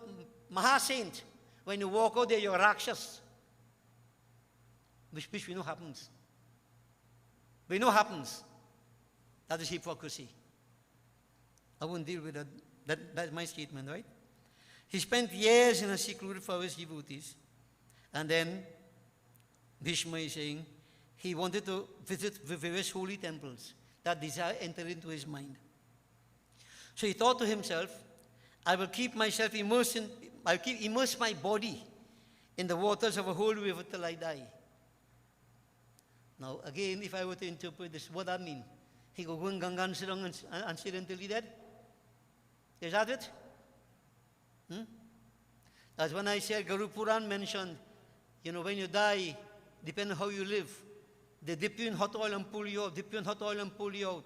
Mahasaint. When you walk out there, you're a Rakshas. Which we know happens. We know happens. That is hypocrisy. I won't deal with that. That's my statement, right? He spent years in a secluded forest, devotees. And then, Bhishma is saying, he wanted to visit the various holy temples. That desire entered into his mind. So he thought to himself, I will keep myself immersed immerse my body in the waters of a whole river till I die. Now, again, if I were to interpret this, what does that mean? He go in Ganga and sit down and sit until he dead? Is that it? As when I said, Guru Puran mentioned, you know, when you die, depending on how you live, they dip you in hot oil and pull you out, dip you in hot oil and pull you out.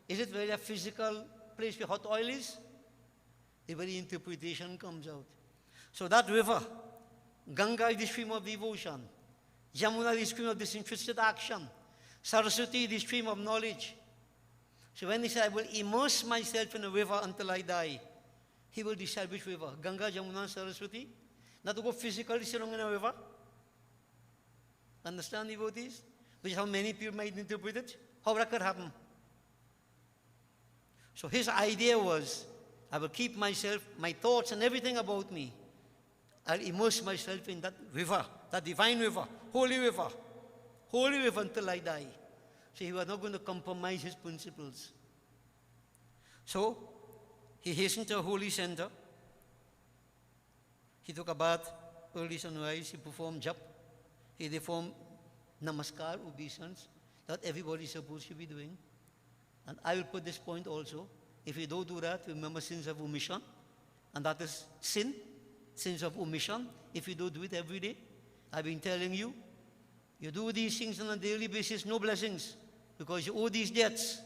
Is it really a physical place where hot oil is? The very interpretation comes out. So that river, Ganga is the stream of devotion, Yamuna is the stream of disinterested action, Saraswati is the stream of knowledge. So when he said, I will immerse myself in a river until I die, he will decide which river, Ganga, Yamuna, Saraswati. Not to go physically sit along in a river. Understand, devotees? Which is how many people might interpret it. How that could happen. So his idea was, I will keep myself, my thoughts and everything about me. I'll immerse myself in that river, that divine river holy river until I die. So he was not going to compromise his principles. So he hastened to a holy center. He took a bath early sunrise. He performed jap. He performed namaskar, obeisance, that everybody is supposed to be doing. And I will put this point also. If you don't do that, remember sins of omission. And that is sin, sins of omission. If you don't do it every day, I've been telling you, you do these things on a daily basis, no blessings, because you owe these debts.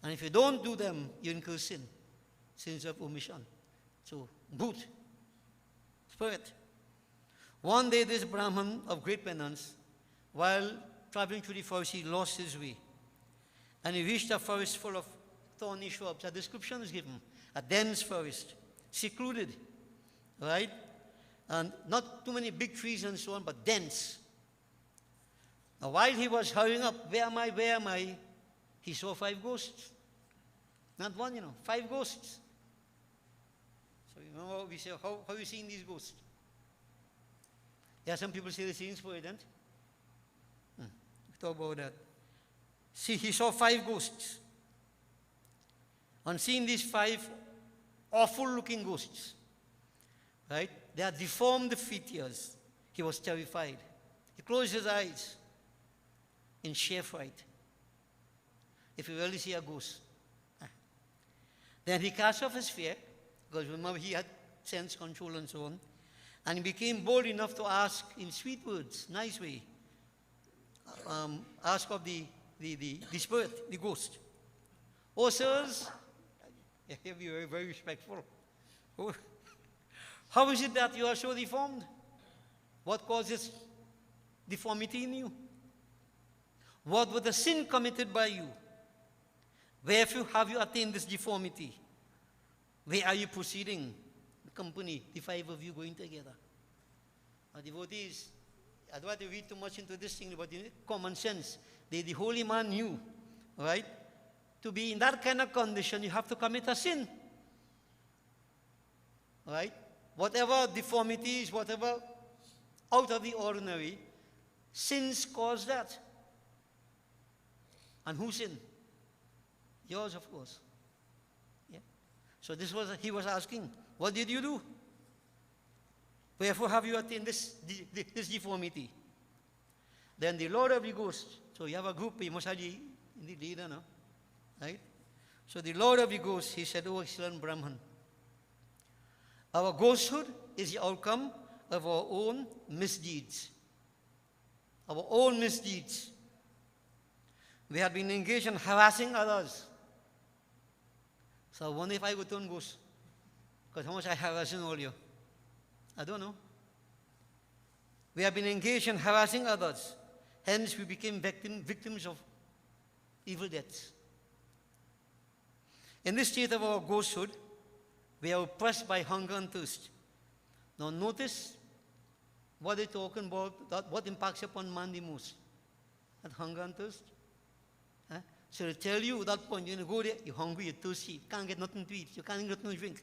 And if you don't do them, you incur sin, sins of omission. So, boot, spirit. One day this Brahman of great penance, while traveling through the forest, he lost his way. And he reached a forest full of thorny shrubs. A description is given. A dense forest, secluded, right? And not too many big trees and so on, but dense. Now while he was hurrying up, where am I? He saw 5 ghosts. Not one, 5 ghosts. So you know, we say, how have you seen these ghosts? Yeah, some people say the scene's poignant. Talk about that. See, he saw 5 ghosts. On seeing these 5 awful-looking ghosts, right? They are deformed features. He was terrified. He closed his eyes in sheer fright. If you really see a ghost. Then he cast off his fear, because remember he had sense control and so on, and he became bold enough to ask in sweet words, nice way, ask of the spirit, the ghost. Oh, sirs, you have to be very, very respectful. Oh, how is it that you are so deformed? What causes deformity in you? What was the sin committed by you? Wherefore have you attained this deformity? Where are you proceeding? The company, the 5 of you going together. Our devotees, I don't want to read too much into this thing, but common sense. The holy man knew, right? To be in that kind of condition, you have to commit a sin. Right? Whatever deformities, whatever out of the ordinary, sins cause that. And who sinned? Yours, of course. Yeah. So he was asking, what did you do? Wherefore have you attained this deformity? Then the Lord of the Ghosts, so you have a group, you must have the leader now, right? So the Lord of the Ghosts, he said, "O excellent Brahman, our ghosthood is the outcome of our own misdeeds. Our own misdeeds. We have been engaged in harassing others. So I wonder if I would turn ghost, because how much I harassing all you. I don't know. We have been engaged in harassing others. Hence, we became victims of evil deeds. In this state of our ghosthood, we are oppressed by hunger and thirst. Now, notice what they're talking about, that what impacts upon man the most. That hunger and thirst. Huh? So they tell you at that point, you go there, you're hungry, you're thirsty, you can't get nothing to eat, you can't get nothing to drink.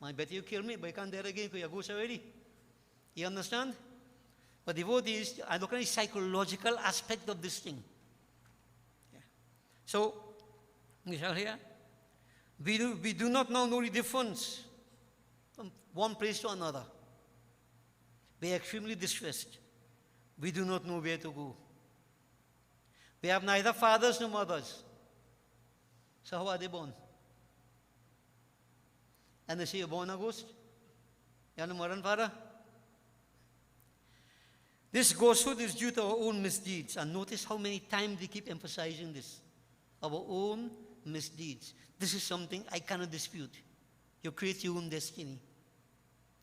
I bet you kill me, but you can't do it again because you're ghost already. You understand? But devotees, I look at the psychological aspect of this thing. Yeah. So, we shall hear. We do not now know the difference from one place to another. We are extremely distressed. We do not know where to go. We have neither fathers nor mothers. So how are they born? And they say you're born a ghost? You know, Mother and Father? This ghosthood is due to our own misdeeds. And notice how many times they keep emphasizing this. Our own misdeeds. This is something I cannot dispute. You create your own destiny.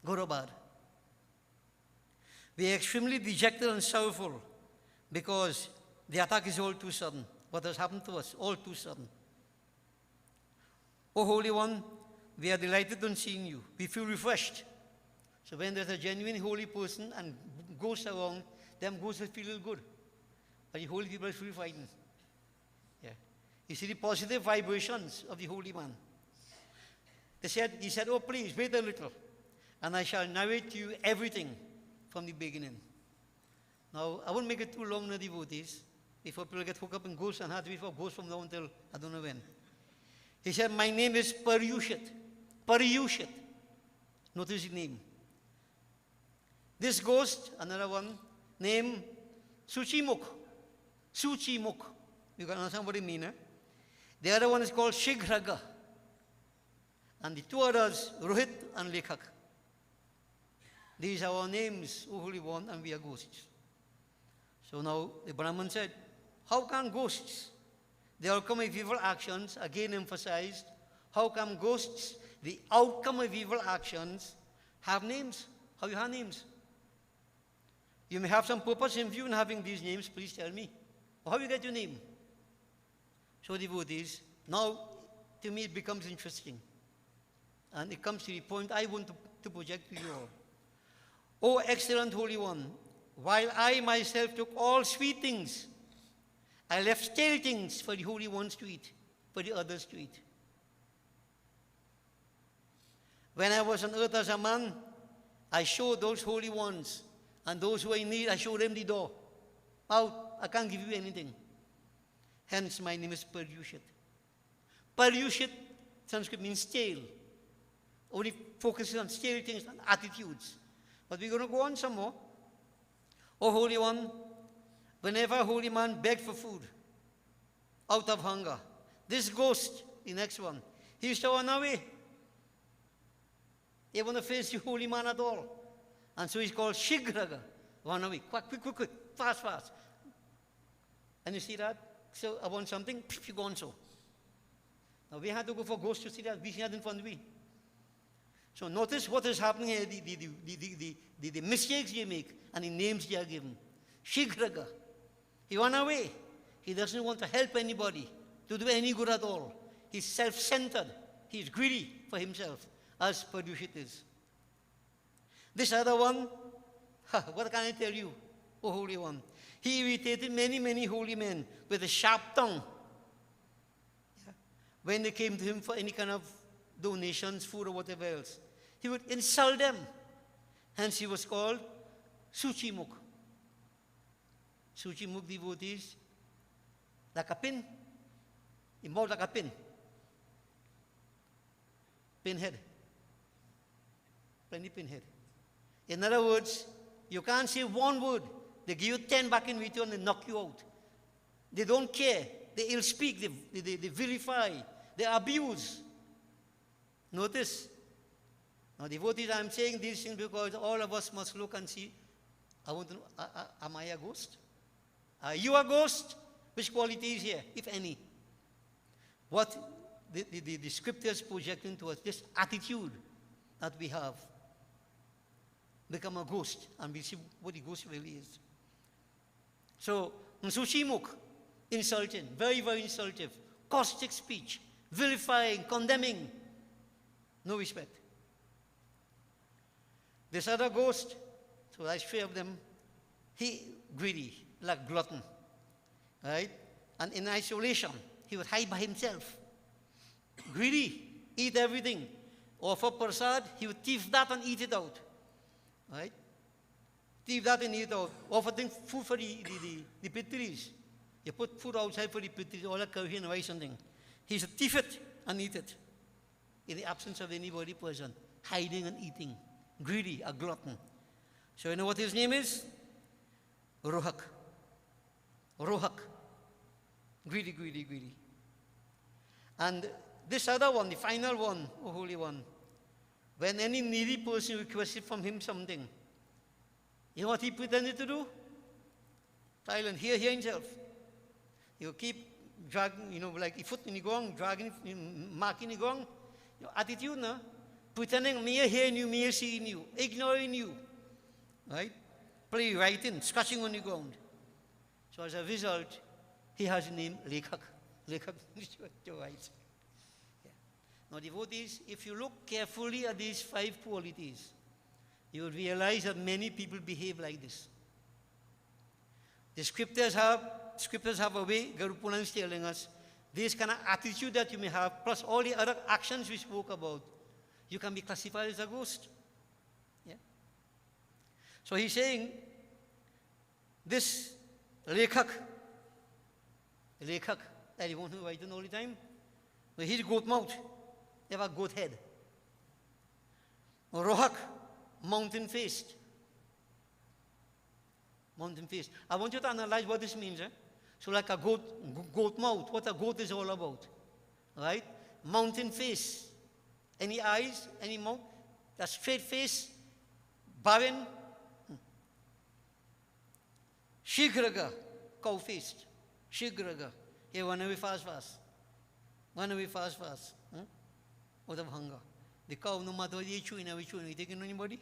Good or bad. We are extremely dejected and sorrowful because the attack is all too sudden. What has happened to us, all too sudden. O Holy One, we are delighted on seeing you. We feel refreshed. So when there's a genuine holy person and ghosts around, them ghosts will feel good. But the holy people feel frightened. Yeah. You see the positive vibrations of the holy man. He said, oh please, wait a little, and I shall narrate to you everything from the beginning. Now, I won't make it too long, no devotees, before people get hooked up in ghosts and have to wait for ghosts from now until I don't know when. He said, my name is Paryushit. Paryushit. Notice the name. This ghost, another one, named Suchimuk. Suchimuk. You can understand what I mean, eh? The other one is called Shighraga. And the two others, Rohit and Lekhak. These are our names, O Holy One, and we are ghosts. So now the Brahman said, how can ghosts, the outcome of evil actions, again emphasized, how come ghosts, the outcome of evil actions, have names? How you have names? You may have some purpose in view in having these names, please tell me. Or how you get your name? So devotees, now to me it becomes interesting. And it comes to the point I want to project to you all. O excellent Holy One, while I myself took all sweet things, I left stale things for the Holy Ones to eat, for the others to eat. When I was on earth as a man, I showed those holy ones, and those who are in need, I showed them the door. Out, I can't give you anything. Hence, my name is Paryushit. Paryushit, Sanskrit means stale. Only focuses on stale things and attitudes. But we're going to go on some more. O Holy One, whenever a holy man begged for food, out of hunger, this ghost, the next one, he used to run away. He didn't want to face the holy man at all. And so he's called Shighraga. Run away. Quick. Fast. And you see that? So I want something, you're gone so. Now we had to go for ghosts to see that. We see that in front of me. So notice what is happening here, the mistakes they make and the names they are given. Shighraga. He ran away. He doesn't want to help anybody, to do any good at all. He's self-centered. He's greedy for himself, as Paryushit is. This other one, what can I tell you, O Holy One? He irritated many holy men with a sharp tongue. Yeah. When they came to him for any kind of donations, food or whatever else, he would insult them. Hence he was called Suchimuk. Suchimuk, devotees, like a pin. He moved like a pin. Pinhead. Plenty pinhead. In other words, you can't say one word. They give you 10 back in return and knock you out. They don't care. They ill speak. They vilify. They abuse. Notice. Now, devotees, I'm saying these things because all of us must look and see. I want to know, am I a ghost? Are you a ghost? Which quality is here, if any? What the scriptures projecting to us, this attitude that we have. Become a ghost, and we see what the ghost really is. So, Suchimuk, insulting, very insultive, caustic speech, vilifying, condemning, no respect. This other ghost, so there's 3 of them, he greedy, like glutton, right? And in isolation, he would hide by himself. Greedy, eat everything. Offer prasad, he would thief that and eat it out. Right? Thief that and eat it out. Offer food for the pitris. You put food outside for the pitris, all that curry and rice and thing. He's a thief it and eat it. In the absence of anybody present. Hiding and eating. Greedy, a glutton. So you know what his name is? Rohak. Rohak. Greedy. And this other one, the final one, O Holy One, When any needy person requested from him something, you know what he pretended to do? Silent, hear himself. He will keep dragging, like a foot in the ground, dragging, marking the ground. Attitude, no? Pretending me hearing you, me seeing you, ignoring you. Right? Play writing, scratching on the ground. So as a result, he has the name Lekhak. Lekhak to write. Yeah. Now devotees, if you look carefully at these 5 qualities, you will realize that many people behave like this. The scriptures have a way, Garupunan is telling us, this kind of attitude that you may have, plus all the other actions we spoke about, you can be classified as a ghost. Yeah? So he's saying, this Lekhak, that you want to write all the time, but he's goat mouth, they have a goat head. Rohak, mountain faced. Mountain face. I want you to analyze what this means. So like a goat mouth, what a goat is all about. Right? Mountain face. Any eyes, any mouth? That straight face, barren. Shigraga, cow faced. Shigraga. Here, run away fast. Run away fast. Out of hunger. The cow, no matter what you chew, you taking anybody?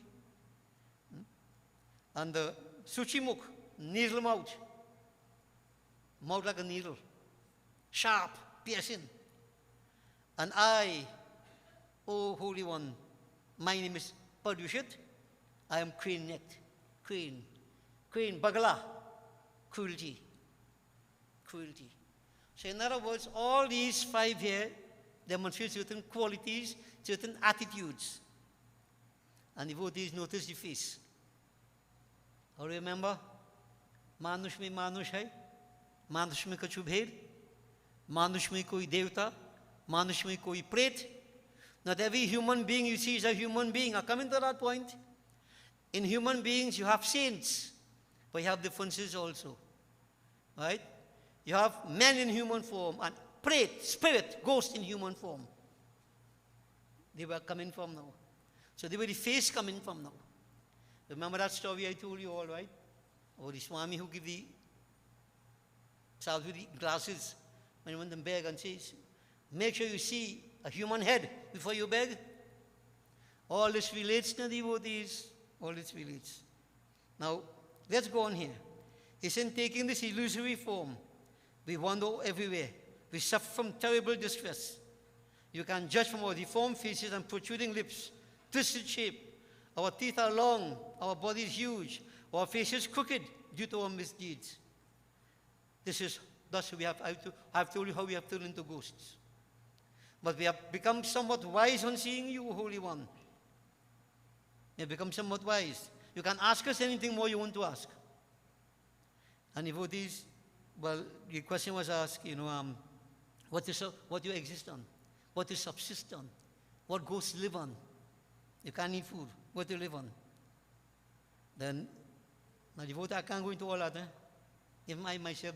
And the Suchimuk, needle mouth. Mouth like a needle. Sharp, piercing. And I, oh Holy One, my name is Padushit. I am crane-necked. Crane, bagala. Cruelty. So in other words, all these 5 here demonstrate certain qualities, certain attitudes. And devotees notice the face. How do you remember? Manush mein manush hai, manush mein kachhu bhed, manush mein koi devta, manush mein koi pret. Not every human being you see is a human being. I come into that point. In human beings you have saints, but you have differences also. Right? You have men in human form and pret, spirit, ghost in human form. They were coming from now. So they were the face coming from now. Remember that story I told you all, right? Or the Swami who give the sadhu glasses when you want them beg and says, make sure you see a human head before you beg. All this relates to devotees. All this relates. Now, let's go on here. It's in taking this illusory form, we wander everywhere. We suffer from terrible distress. You can judge from our deformed faces and protruding lips, twisted shape. Our teeth are long, our body is huge, our faces crooked due to our misdeeds. Thus I've told you how we have turned into ghosts. But we have become somewhat wise on seeing you, Holy One. We have become somewhat wise. You can ask us anything more you want to ask. And devotees, well, the question was asked, what do you exist on? What do you subsist on? What ghosts live on? You can't eat food. What do you live on? Then, now devotee, I can't go into all that. Even I myself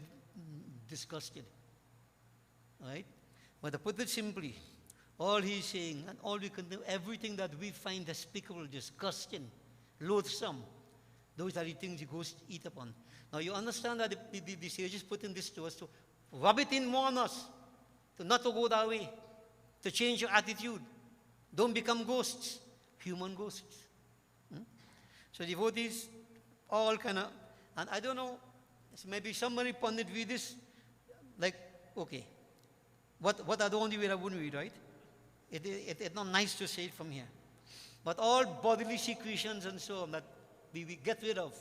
disgusted. Right? But to put it simply, all he's saying, and all we can do, everything that we find despicable, disgusting, loathsome, those are the things the ghosts eat upon. Now you understand that the sages put in this to us to rub it in more on us, to not to go that way, to change your attitude. Don't become ghosts, human ghosts. So devotees, all kind of, and I don't know, maybe somebody pundit read this, like, okay, what I don't read, I wouldn't read, right? It's not nice to say it from here. But all bodily secretions and so on that we get rid of,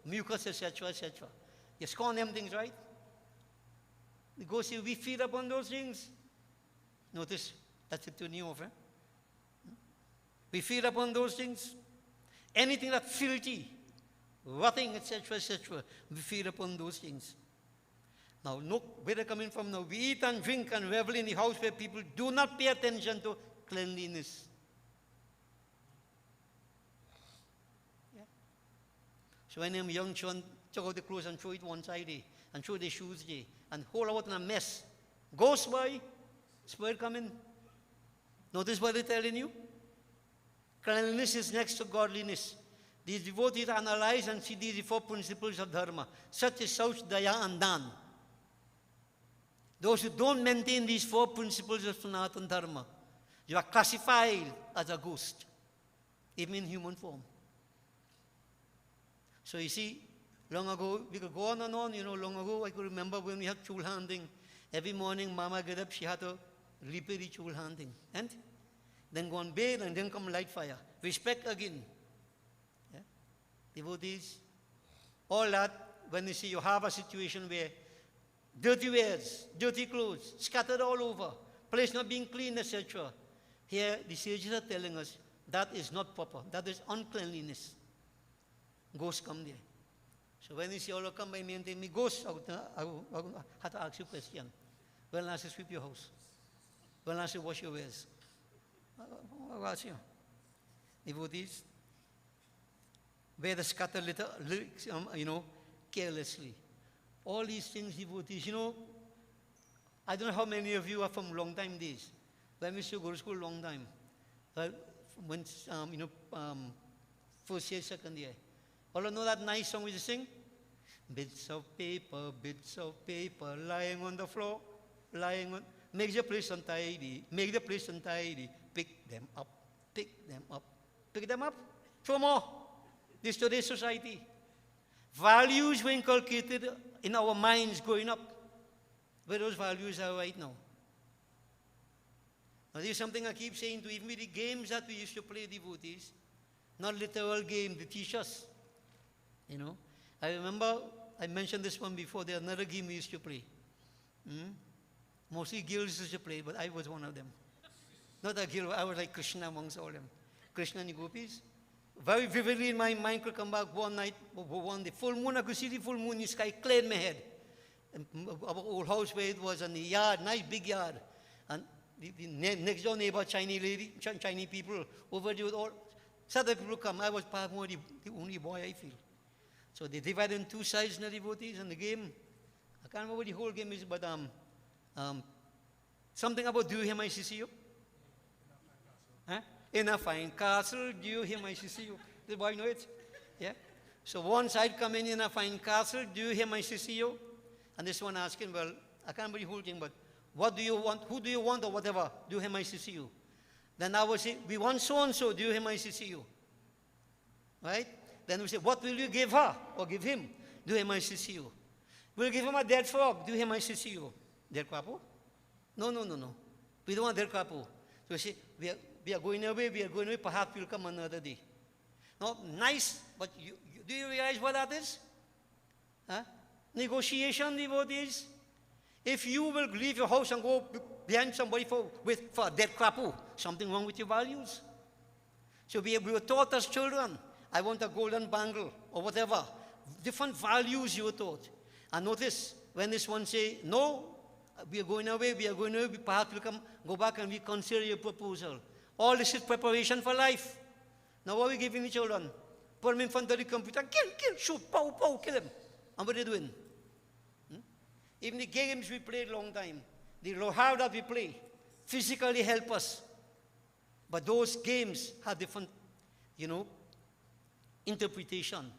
mucus, etc., etc. You scorn them things, right? The ghost say, we feed upon those things. Notice, that's it to new of, We feed upon those things. Anything that's filthy, rotting, etc., etc., we feed upon those things. Now, look where they're coming from now. We eat and drink and revel in the house where people do not pay attention to cleanliness. Yeah. So when them young children took out the clothes and throw it one side there, and throw their shoes there, and hold out in a mess. Ghost boy, spirit coming. Notice what they're telling you? Cleanliness is next to godliness. These devotees analyze and see these 4 principles of dharma. Such as Sauch, Daya, and Dan. Those who don't maintain these 4 principles of Sanatana Dharma, you are classified as a ghost, even in human form. So you see, long ago, we could go on and on, long ago I could remember when we had chul handing. Every morning, Mama get up, she had to repair the chul handing. And then go and bathe and then come light fire. Respect again. Yeah? Devotees, all that, when you see you have a situation where dirty wares, dirty clothes, scattered all over, place not being clean, etc. Here, the sages are telling us that is not proper. That is uncleanliness. Ghosts come there. So when you see all come by me and tell me, ghosts, I have to ask you a question. When last you sweep your house? When last you wash your wares? I'll ask you. Devotees, where the scatter litter, carelessly. All these things, devotees, I don't know how many of you are from long time days. When we used to go to school long time. When, first year, second year. All know that nice song we just sing? Bits of paper, lying on the floor, lying on. Make the place untidy, make the place untidy. Pick them up, pick them up, pick them up. Throw more. This today's society. Values were inculcated in our minds growing up. Where those values are right now. Now, there's something I keep saying to even with the games that we used to play, devotees, not literal game, they teach us. I remember, I mentioned this one before, there's another game we used to play. Mostly girls used to play, but I was one of them. Not a girl, I was like Krishna amongst all them. Krishna and the gopis. Very vividly in my mind could come back one night, one day, full moon, I could see the full moon in the sky, cleared my head. And our old house where it was in the yard, nice big yard. And the next door neighbor, Chinese people, over there with all, Southern people come. I was probably the only boy, I feel. So they divided in 2 sides in the devotees and the game. I can't remember what the whole game is, but something about do you hear my CCU? Huh? In a fine castle, do you hear my CCU? The boy know it? Yeah? So one side come in a fine castle, do you hear my CCU? And this one asking, well, I can't remember the whole thing, but what do you want? Who do you want or whatever? Do you hear my CCU? Then I would say, we want so-and-so, do you hear my CCU? Right? Then we say, what will you give her or give him? Do you hear my CCU? We'll give him a dead frog, do you hear my CCU? Dead crapo? No. We don't want dead crapo. So we say, we are going away, perhaps we'll come another day. No, nice, but do you realize what that is? Huh? Negotiation, devotees. If you will leave your house and go behind somebody for a dead crapo, something wrong with your values. So we were taught as children, I want a golden bangle or whatever. Different values you were taught. And notice, when this one say, no, we are going away, perhaps we'll go back and reconsider your proposal. All this is preparation for life. Now what are we giving the children? Put them in front of the computer, kill, shoot, pow, kill them. And what are they doing? Even the games we played a long time, the lohar that we play, physically help us. But those games have different, interpretation.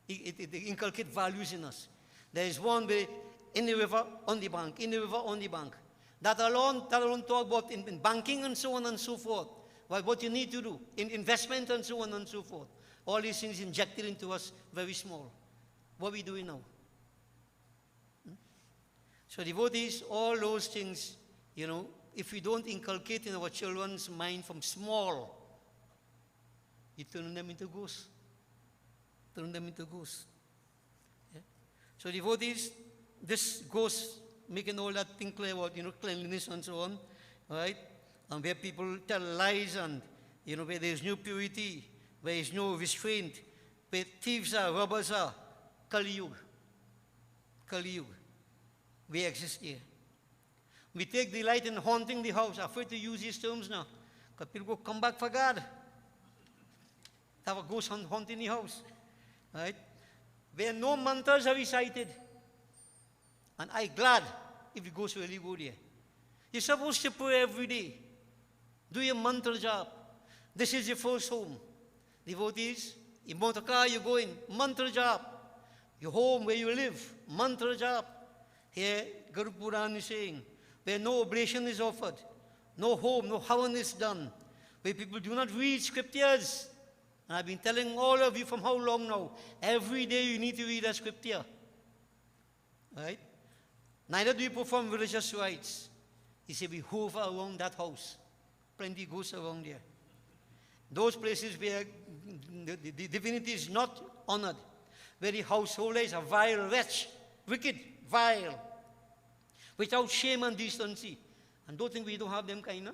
It inculcate values in us. There is one way, in the river, on the bank, in the river, on the bank. That alone talk about in banking and so on and so forth. What you need to do, in investment and so on and so forth. All these things injected into us very small. What are we doing now? So devotees, all those things, if we don't inculcate in our children's mind from small, you turn them into ghosts. Yeah? So devotees, this ghost making all that thing clear about, cleanliness and so on, right? And where people tell lies and, where there's no purity, where there's no restraint, where thieves are, robbers are, Kali Yuga. We exist here. We take delight in haunting the house. I'm afraid to use these terms now, because people go come back for God. Have a ghost haunting the house, right? Where no mantras are recited. And I'm glad if the ghost really go there. You're supposed to pray every day. Do your mantra job. This is your first home. Devotees, in motor car you go in, mantra jap. Your home where you live, mantra jap. Here, Guru Puran is saying, where no oblation is offered, no home, no havan is done, where people do not read scriptures. And I've been telling all of you from how long now, every day you need to read a scripture. Right? Neither do you perform religious rites. He said, we hover around that house. Plenty goes around there. Those places where the divinity is not honored, where the householders are vile, wretch, wicked, vile, without shame and decency. And don't think we don't have them kind, huh?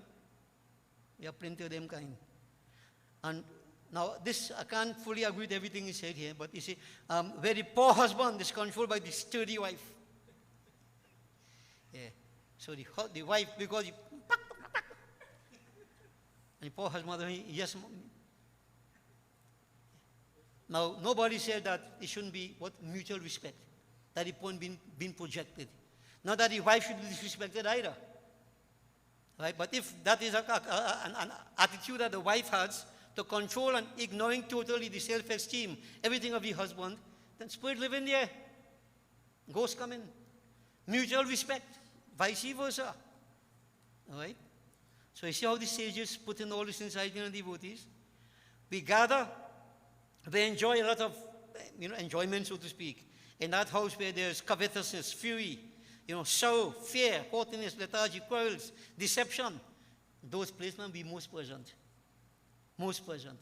We have plenty of them kind. And now this, I can't fully agree with everything he said here, but you see, where the poor husband is controlled by the sturdy wife. Yeah. So the wife, because he, and the poor husband, yes. Now, nobody said that it shouldn't be what mutual respect, that the point being projected. Not that the wife should be disrespected either. Right? But if that is an attitude that the wife has to control and ignoring totally the self-esteem, everything of the husband, then spirit live in there. Ghosts come in. Mutual respect, vice versa. All right? So you see how the sages put in all this inside in the devotees? We gather, we enjoy a lot of enjoyment, so to speak. In that house where there's covetousness, fury, sorrow, fear, haughtiness, lethargy, quarrels, deception, those places must be most present. Most present.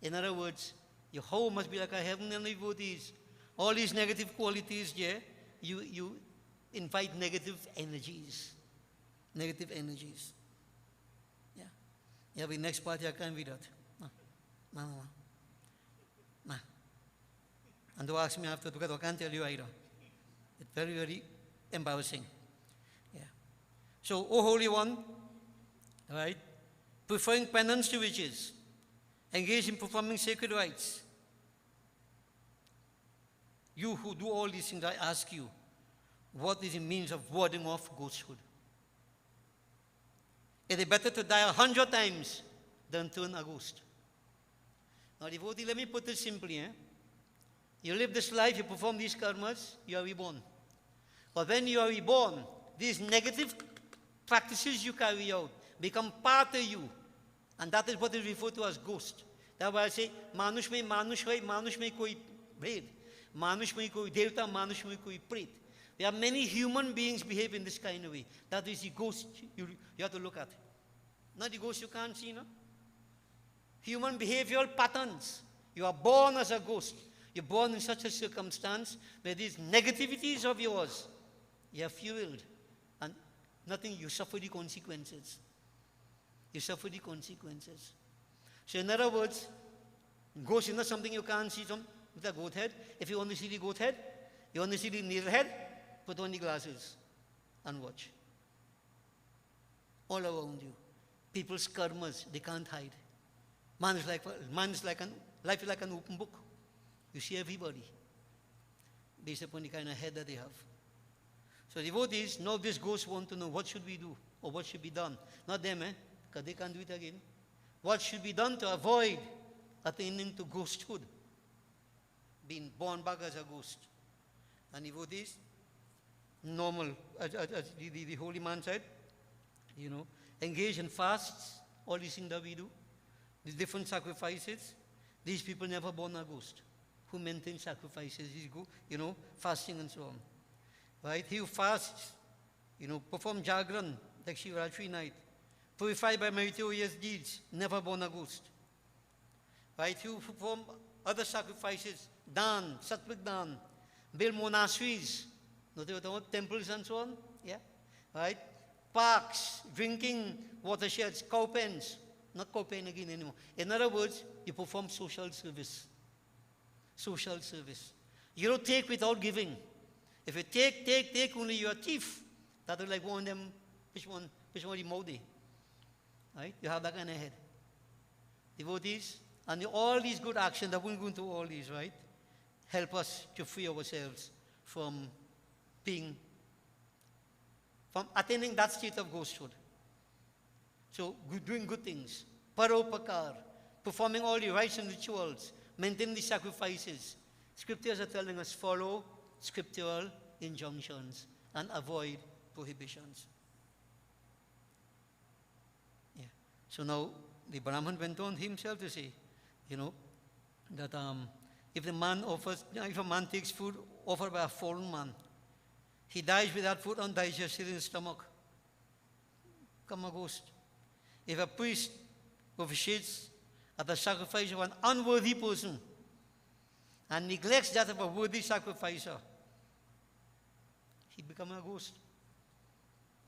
In other words, your home must be like a heaven and devotees. All these negative qualities there, you invite negative energies. Negative energies. Yeah. Yeah, the next part I can't read that. No. And don't ask me after because I can't tell you either. It's very, very embarrassing. Yeah. So, O Holy One, right, preferring penance to riches, engage in performing sacred rites. You who do all these things, I ask you, what is the means of warding off ghosthood? It is better to die 100 times than turn a ghost. Now, devotee, let me put it simply. You live this life, you perform these karmas, you are reborn. But when you are reborn, these negative practices you carry out become part of you. And that is what is referred to as ghost. That's why I say, Manush mein koi bhed. Manush mein koi devta, Manush mein koi pret. There are many human beings behave in this kind of way. That is the ghost you have to look at. Not the ghost you can't see, no? Human behavioral patterns. You are born as a ghost. You're born in such a circumstance where these negativities of yours, you are fueled. And nothing, you suffer the consequences. You suffer the consequences. So in other words, ghost is not something you can't see with a goat head. If you want to see the goat head, you want to see the needle head, put on the glasses and watch. All around you. People's karmas, they can't hide. Life is like an open book. You see everybody based upon the kind of head that they have. So devotees, now this ghost want to know what should we do or what should be done. Not them, because they can't do it again. What should be done to avoid attaining to ghosthood, being born back as a ghost. And devotees, normal, as the holy man said, engage in fasts, all these things that we do, these different sacrifices. These people never born a ghost who maintain sacrifices, fasting and so on. Right? He who fasts, perform jagran, like Shivaratri night, purified by meritorious deeds, never born a ghost. Right? He who perform other sacrifices, dan, sattvic dan, build monasteries, temples and so on. Yeah? Right? Parks, drinking watersheds, cow pens, not cow pen again anymore. In other words, you perform social service. Social service. You don't take without giving. If you take only, you're a thief. That is like one of them, which one the Modi. Right? You have that kind of head. Devotees, and all these good actions, I won't go into all these, right? Help us to free ourselves from attaining that state of ghosthood. So, doing good things. Paropakar. performing all the rites and rituals, maintaining the sacrifices. Scriptures are telling us follow scriptural injunctions and avoid prohibitions. Yeah. So now the Brahman went on himself to say, that if a man takes food offered by a fallen man, he dies with that food undigested in his stomach. Come a ghost. If a priest officiates at the sacrifice of an unworthy person and neglects that of a worthy sacrificer, he becomes a ghost.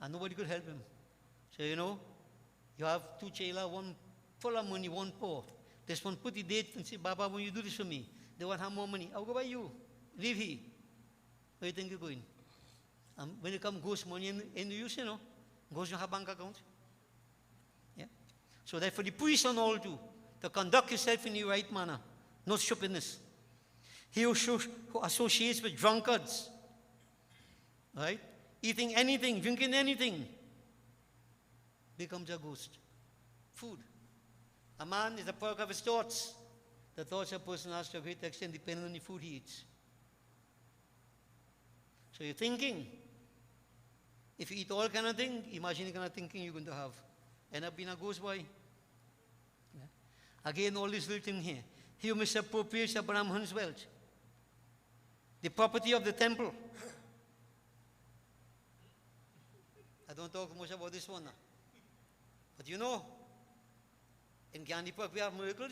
And nobody could help him. So, you have two chela, one full of money, one poor. This one put the date and say, Baba, when you do this for me, they want to have more money. I'll go by you. Leave here. Where do you think you're going? And when it comes ghost money in the use, ghosts don't have bank account. Yeah? So therefore the priest and all too, to conduct yourself in the right manner, no stupidness. He who associates with drunkards, right? Eating anything, drinking anything, becomes a ghost. Food. A man is a product of his thoughts. The thoughts of a person has to a great extent depending on the food he eats. So you're thinking. If you eat all kind of thing, imagine the kind of thinking you're going to have. End up being a ghost boy. Yeah. Again, all this little thing here. He who misappropriates a Brahman's wealth, the property of the temple. I don't talk much about this one now. But in Gandhipur we have miracles,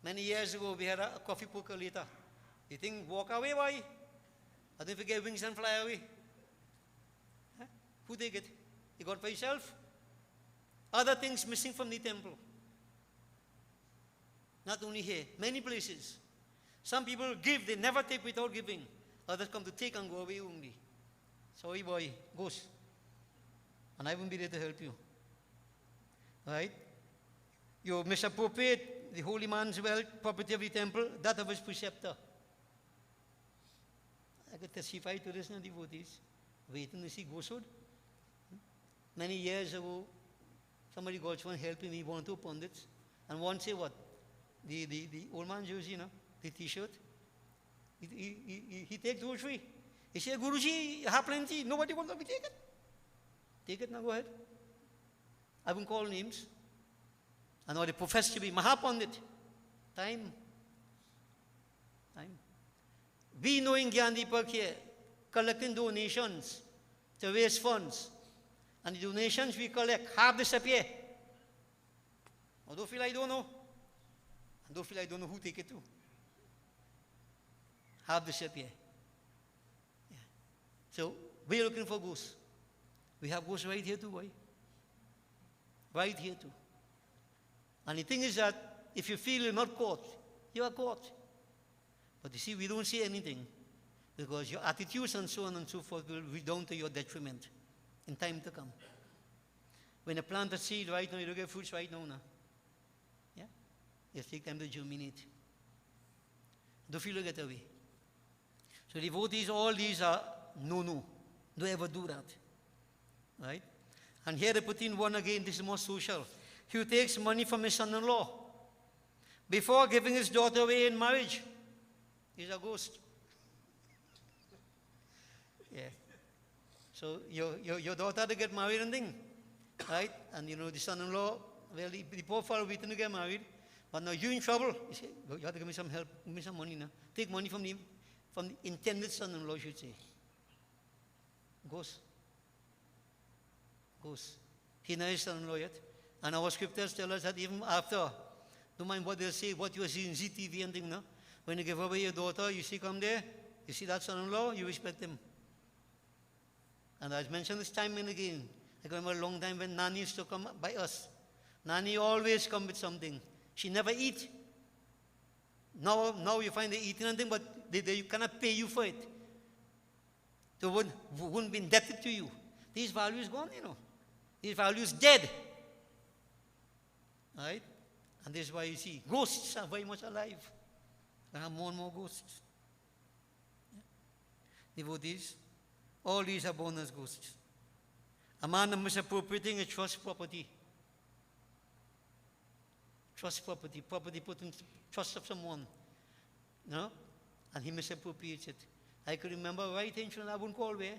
Many years ago we had a coffee percolator. The thing walk away, why? I don't forget wings and fly away. Huh? Who take it? You got it for yourself? Other things missing from the temple. Not only here, many places. Some people give, they never take without giving. Others come to take and go away only. Sorry boy, ghost. And I won't be there to help you. Right? You misappropriate the holy man's wealth, property of the temple, that of his preceptor. I could testify to this in devotees, waiting to see ghosthood. Many years ago, somebody got one helping me, one or two pundits, and one say what? The old man jersey, the t-shirt. He takes 2 or 3. He said, Guruji, you have plenty. Nobody wants to take it. Take it now, go ahead. I won't call names. I know they profess to be Mahapandit. Time. We know in Gandhipur here, collecting donations to raise funds. And the donations we collect, half disappear. I don't feel I don't know. I don't feel I don't know who take it to. Half disappear. Yeah. So we're looking for ghosts. We have ghosts right here too, boy. Right here too. And the thing is that if you feel you're not caught, you are caught. But you see, we don't see anything because your attitudes and so on and so forth will redound to your detriment in time to come. When you plant a seed right now, you don't get fruits right now. Yeah? You take time to germinate. Don't feel to get away. So devotees, all these are no. Don't ever do that. Right? And here they put in one again, this is more social. He who takes money from his son-in-law before giving his daughter away in marriage is a ghost. Yeah. So your daughter to get married and thing, right? And the son-in-law, well, the poor fellow waiting to get married, but now you're in trouble. You say, you have to give me some help, give me some money now. Take money from the intended son-in-law, you should say. Ghost. He not his son-in-law yet. And our scriptures tell us that even after, don't mind what they'll say, what you see in ZTV and thing now. When you give away your daughter, you see come there, you see that son-in-law, you respect him. And as mentioned this time and again, I remember a long time when Nani used to come by us. Nani always come with something. She never eat. Now you find they eating anything, but they cannot pay you for it. They wouldn't be indebted to you. These values gone, These values dead. Right? And this is why you see ghosts are very much alive. There are more and more ghosts. Yeah. Devotees, all these are born as ghosts. A man misappropriating a trust property. trust property, property put in trust of someone, no? And he misappropriates it. I could remember right in Trinidad Galway,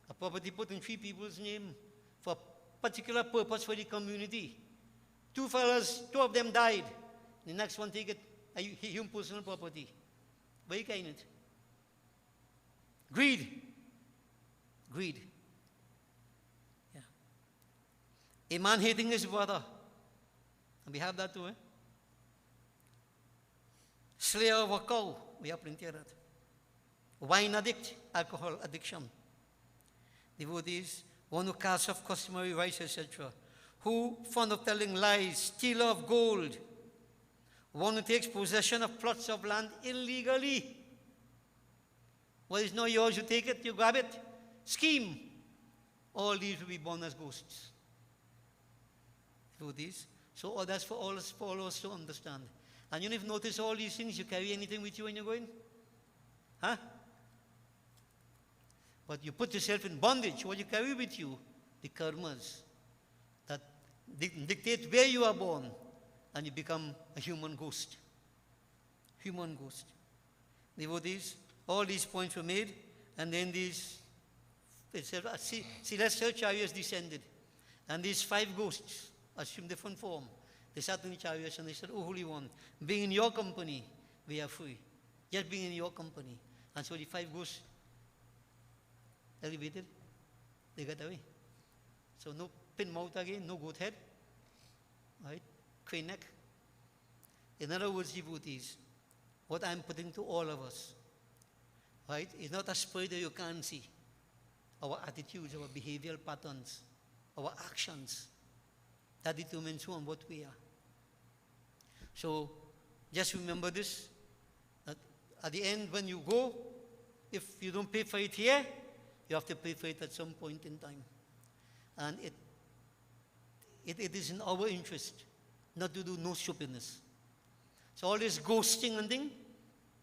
a property put in 3 people's name for a particular purpose for the community. 2 fellas, 2 of them died. The next one take it, his personal property. Very kind it. Greed. Greed. Yeah. A man hating his brother. And we have that too, eh? Slayer of a cow. We have plenty of that. Wine addict, alcohol addiction. Devotees, one who casts off customary rights, etc. Who, fond of telling lies, stealer of gold. One who takes possession of plots of land illegally. What is not yours, you take it, you grab it. Scheme. All these will be born as ghosts. Devotees. So all that's for all us to understand. And you've noticed all these things, you carry anything with you when you're going? Huh? But you put yourself in bondage. What you carry with you? The karmas that dictate where you are born. And you become a human ghost. Human ghost. Devotees, all these points were made. And then they said, celestial chariots descended. And these 5 ghosts assumed different form. They sat in the chariots and they said, "Oh, Holy One, being in your company, we are free. Just being in your company." And so the 5 ghosts elevated, they got away. So no pin mouth again, no goat head, right? Crane neck. In other words, devotees, what I'm putting to all of us, right, is not a spirit that you can't see. Our attitudes, our behavioral patterns, our actions, that determines who and what we are. So just remember this, that at the end when you go, if you don't pay for it here, you have to pay for it at some point in time. And it is in our interest not to do no stupidness. So all this ghosting and thing,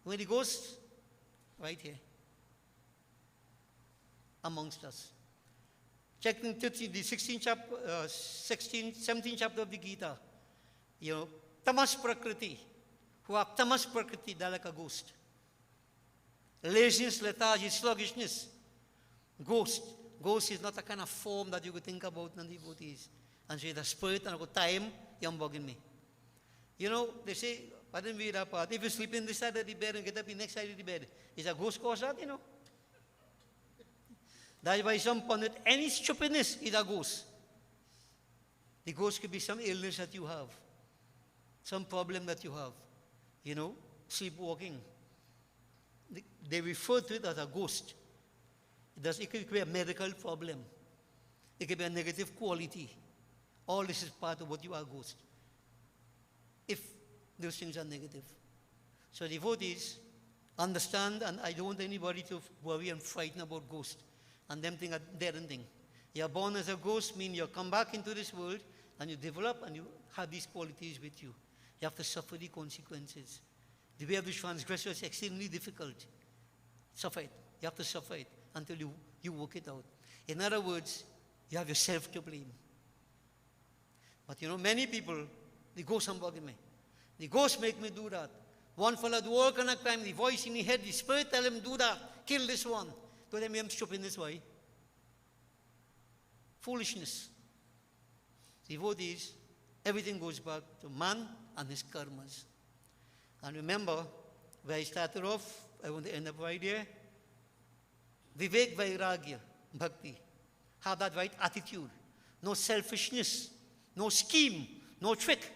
where the ghosts? Right here. Amongst us. Check in the 17th chapter of the Gita. You know, tamas prakriti. Who have tamas prakriti, they're like a ghost. Laziness, lethargy, sluggishness. Ghost. Ghost is not a kind of form that you could think about in devotees. And say the spirit and time, you're bugging me. You know, they say, I didn't read that part. If you sleep in this side of the bed and get up in the next side of the bed, is a ghost cause that, you know? That's why some pundit, any stupidness is a ghost. The ghost could be some illness that you have, some problem that you have, you know, sleepwalking. They refer to it as a ghost. It could be a medical problem. It could be a negative quality. All this is part of what you are, ghost. If those things are negative. So devotees understand, and I don't want anybody to worry and frighten about ghosts. And them think they're a thing. You're born as a ghost, means you come back into this world and you develop and you have these qualities with you. You have to suffer the consequences. The way of the transgressor is extremely difficult. Suffer it. You have to suffer it until you work it out. In other words, you have yourself to blame. But you know, many people, the ghosts are bugging me. The ghosts make me do that. One fella do all kind of crime, the voice in the head, the spirit tell him do that, kill this one. To them, I'm stupid in this way. Foolishness. Devotees, everything goes back to man and his karmas. And remember, where I started off, I want to end up right there. Vivek Vairagya, Bhakti. Have that right attitude. No selfishness, no scheme, no trick.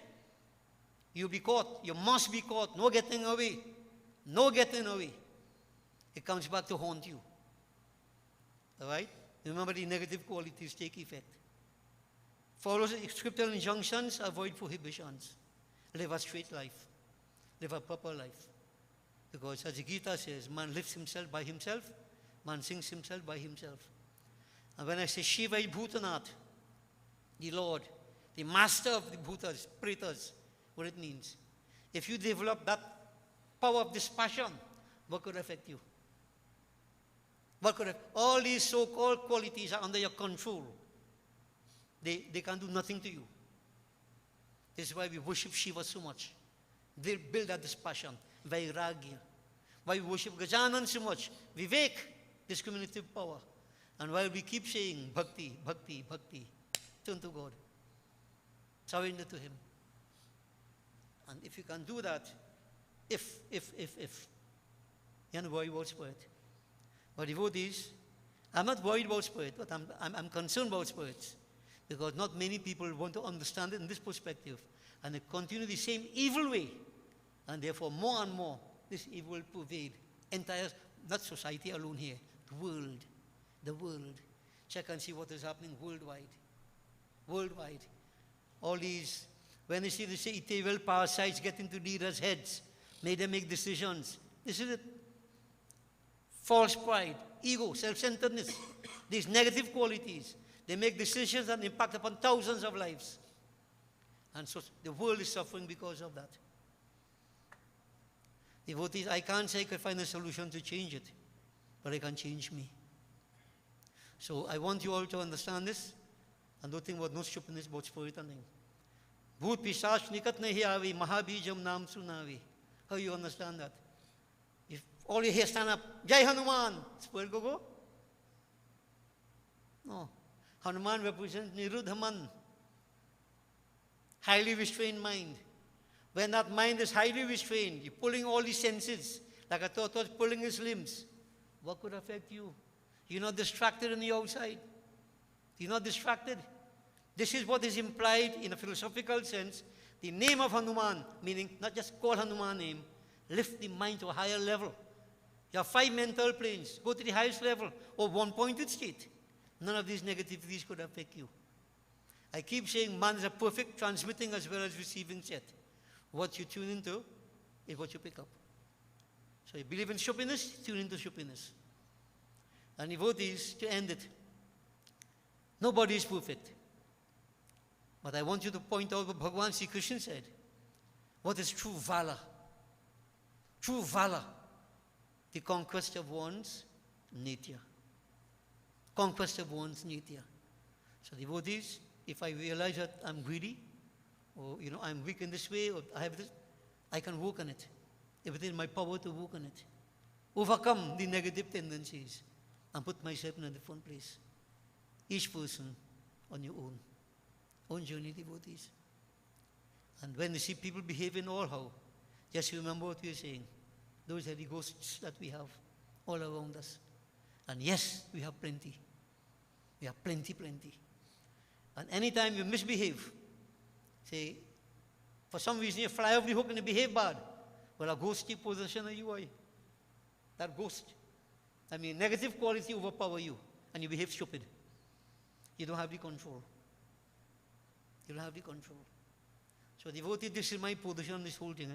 You'll be caught. You must be caught. No getting away. No getting away. It comes back to haunt you. All right? Remember, the negative qualities take effect. Follow scriptural injunctions, avoid prohibitions. Live a straight life. Live a proper life. Because as the Gita says, man lives himself by himself, man sings himself by himself. And when I say Shiva Bhutanath, the Lord, the master of the Bhutas, Pretas, what it means. If you develop that power of dispassion, what could affect you? All these so-called qualities are under your control. They can do nothing to you. This is why we worship Shiva so much. They build up this passion, vairagya. Why we worship Gajanan so much, Vivek, discriminative power. And why we keep saying bhakti, bhakti, bhakti, turn to God. Surrender to Him. And if you can do that, if, you're not worried about spirit. But devotees, I'm not worried about spirit, but I'm concerned about spirits. Because not many people want to understand it in this perspective. And they continue the same evil way. And therefore, more and more, this evil will pervade entire, not society alone here, the world. The world. Check and see what is happening worldwide. Worldwide. All these, when they see the evil parasites get into leaders' heads, make them make decisions. This is it. False pride, ego, self-centeredness, these negative qualities. They make decisions that impact upon thousands of lives. And so the world is suffering because of that. Devotees, I can't say I can find a solution to change it, but I can change me. So I want you all to understand this, and don't think about no stupidness about spirit and thing. Bhoot Pisach nikat nahi aavi, Mahabijam naam sunavi. How you understand that? If all you hear stand up, Jai Hanuman, spirit go? No. Hanuman represents Niruddhaman, highly restrained mind. When that mind is highly restrained, you're pulling all the senses, like a tortoise pulling his limbs. What could affect you? You're not distracted on the outside. You're not distracted. This is what is implied in a philosophical sense. The name of Hanuman, meaning not just call Hanuman name, lift the mind to a higher level. You have 5 mental planes. Go to the highest level, or one-pointed state. None of these negativities could affect you. I keep saying man is a perfect transmitting as well as receiving set. What you tune into is what you pick up. So you believe in stupidness, tune into stupidness. And devotees, to end it, nobody is perfect. But I want you to point out what Bhagavan Sri Krishna said. What is true valor? True valor. The conquest of one's nitya. Conquest of one's nitya. So devotees, if I realize that I'm greedy, or I'm weak in this way, or I have this, I can work on it. If it is my power to work on it. Overcome the negative tendencies and put myself in a different place. Each person on your own journey, devotees. And when you see people behaving all how, just remember what we are saying. Those are the ghosts that we have all around us. And yes, we have plenty. We have plenty. And anytime you misbehave, say, for some reason you fly off the hook and you behave bad, well, a ghostly possession of you are. That ghost. Negative quality overpower you, and you behave stupid. You don't have the control. You don't have the control. So devotee, this is my position on this whole thing.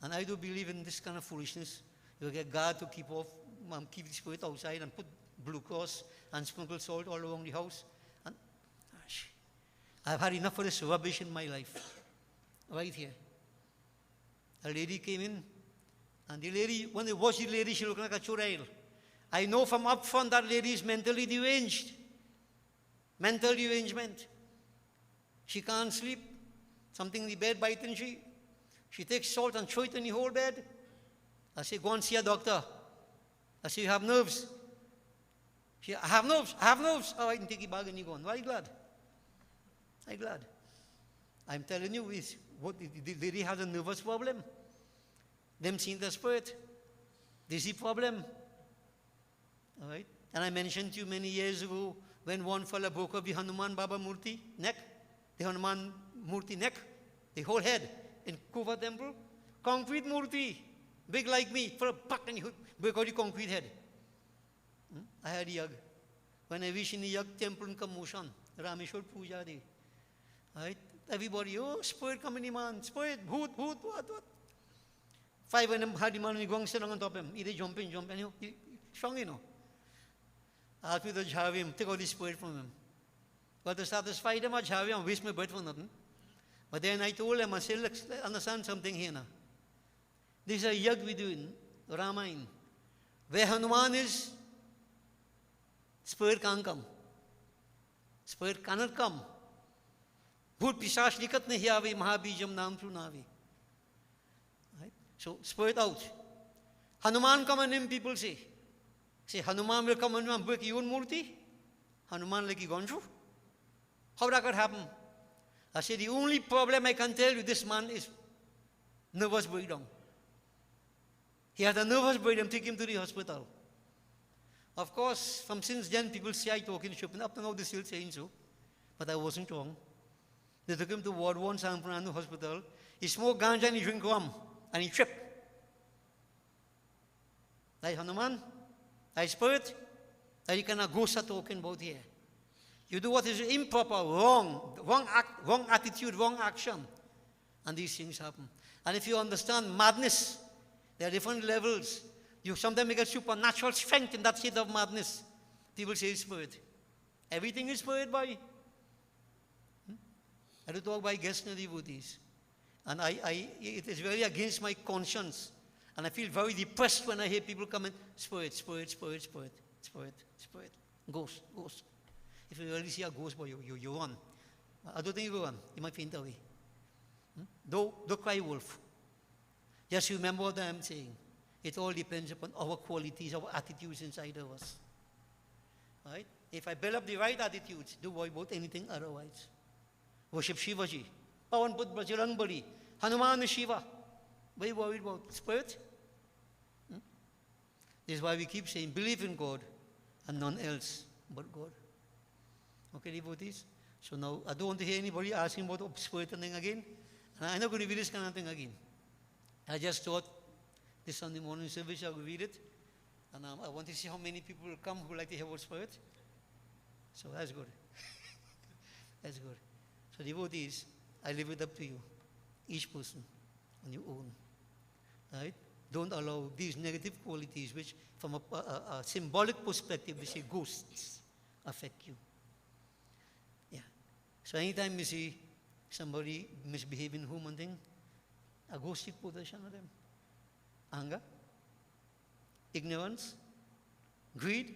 And I do believe in this kind of foolishness. You get God to keep the spirit outside and put blue cross and sprinkle salt all around the house. And I've had enough of this rubbish in my life. Right here. A lady came in, and the lady, when they watched the lady, she looked like a churail. I know from up front that lady is mentally deranged. Mental derangement. She can't sleep. Something in the bed biting she. She takes salt and throws it in the whole bed. I say, go and see a doctor. I say, you have nerves. She, I have nerves. All right, and take the bag and you go on. Very glad. I'm glad. I'm telling you, the lady has a nervous problem. Them seeing the spirit. This is the problem. All right? And I mentioned to you many years ago when one fella broke up the Hanuman Baba Murti neck, the Hanuman Murti neck, the whole head in Kuva temple. Concrete Murti, big like me, for a buck and you break out the concrete head. I had yag. When I reached in the yag temple in Kamoshan, Rameshwar Puja Day. Right? Everybody, oh, spirit coming in, man, spirit, bhoot, what? 5 of them had the man going sitting on top of him. He jumping, he strong, I asked me to have him, take out the spirit from him. But to satisfy them, I have him and waste my breath for nothing. But then I told him, I said, let's understand something here now. This is a yag we do in Ramayana. Where Hanuman is, spirit can't come. Spirit cannot come. Bhut Pisash likat nahi aavi, Mahabijam naam sunavi. Right? So spur it out. Hanuman come and him, people say. Say, Hanuman will come and break your own murti. Hanuman like he gone through. How that could happen? I say, the only problem I can tell you, this man is nervous breakdown. He had a nervous breakdown, take him to the hospital. Of course, from since then, people say I talk in shop, and up to now they're still saying so. But I wasn't wrong. They took him to Ward 1 San Fernando Hospital. He smoked ganja and he drank rum. And he tripped. Like Hanuman, like spirit, that you cannot go start talking about here. You do what is improper, wrong attitude, wrong action. And these things happen. And if you understand madness, there are different levels. You sometimes get supernatural strength in that state of madness. People say it's spirit. Everything is spirit, boy. I do talk by guests and devotees. And it is very against my conscience. And I feel very depressed when I hear people come in, spirit, spirit, spirit, spirit, spirit, spirit, ghost, ghost. If you really see a ghost, boy, you run. I don't think you run. You might faint away. Don't cry wolf. Just remember what I am saying. It all depends upon our qualities, our attitudes inside of us. Right? If I build up the right attitudes, don't worry about anything otherwise. Worship Shivaji. Pawan Put Brajalan Bali. Hanuman is Shiva. What are you worried about? Spirit? This is why we keep saying, believe in God and none else but God. Okay, devotees? So now, I don't want to hear anybody asking about spirit and thing again. And I'm not going to read this kind of thing again. I just thought this Sunday morning service I will read it. And I want to see how many people will come who like to hear about spirit. So that's good. That's good. So devotees, I leave it up to you. Each person on your own. Right? Don't allow these negative qualities, which from a symbolic perspective, we say ghosts, affect you. Yeah. So anytime you see somebody misbehaving in home and thing, a ghostic possession of them. Anger, ignorance, greed,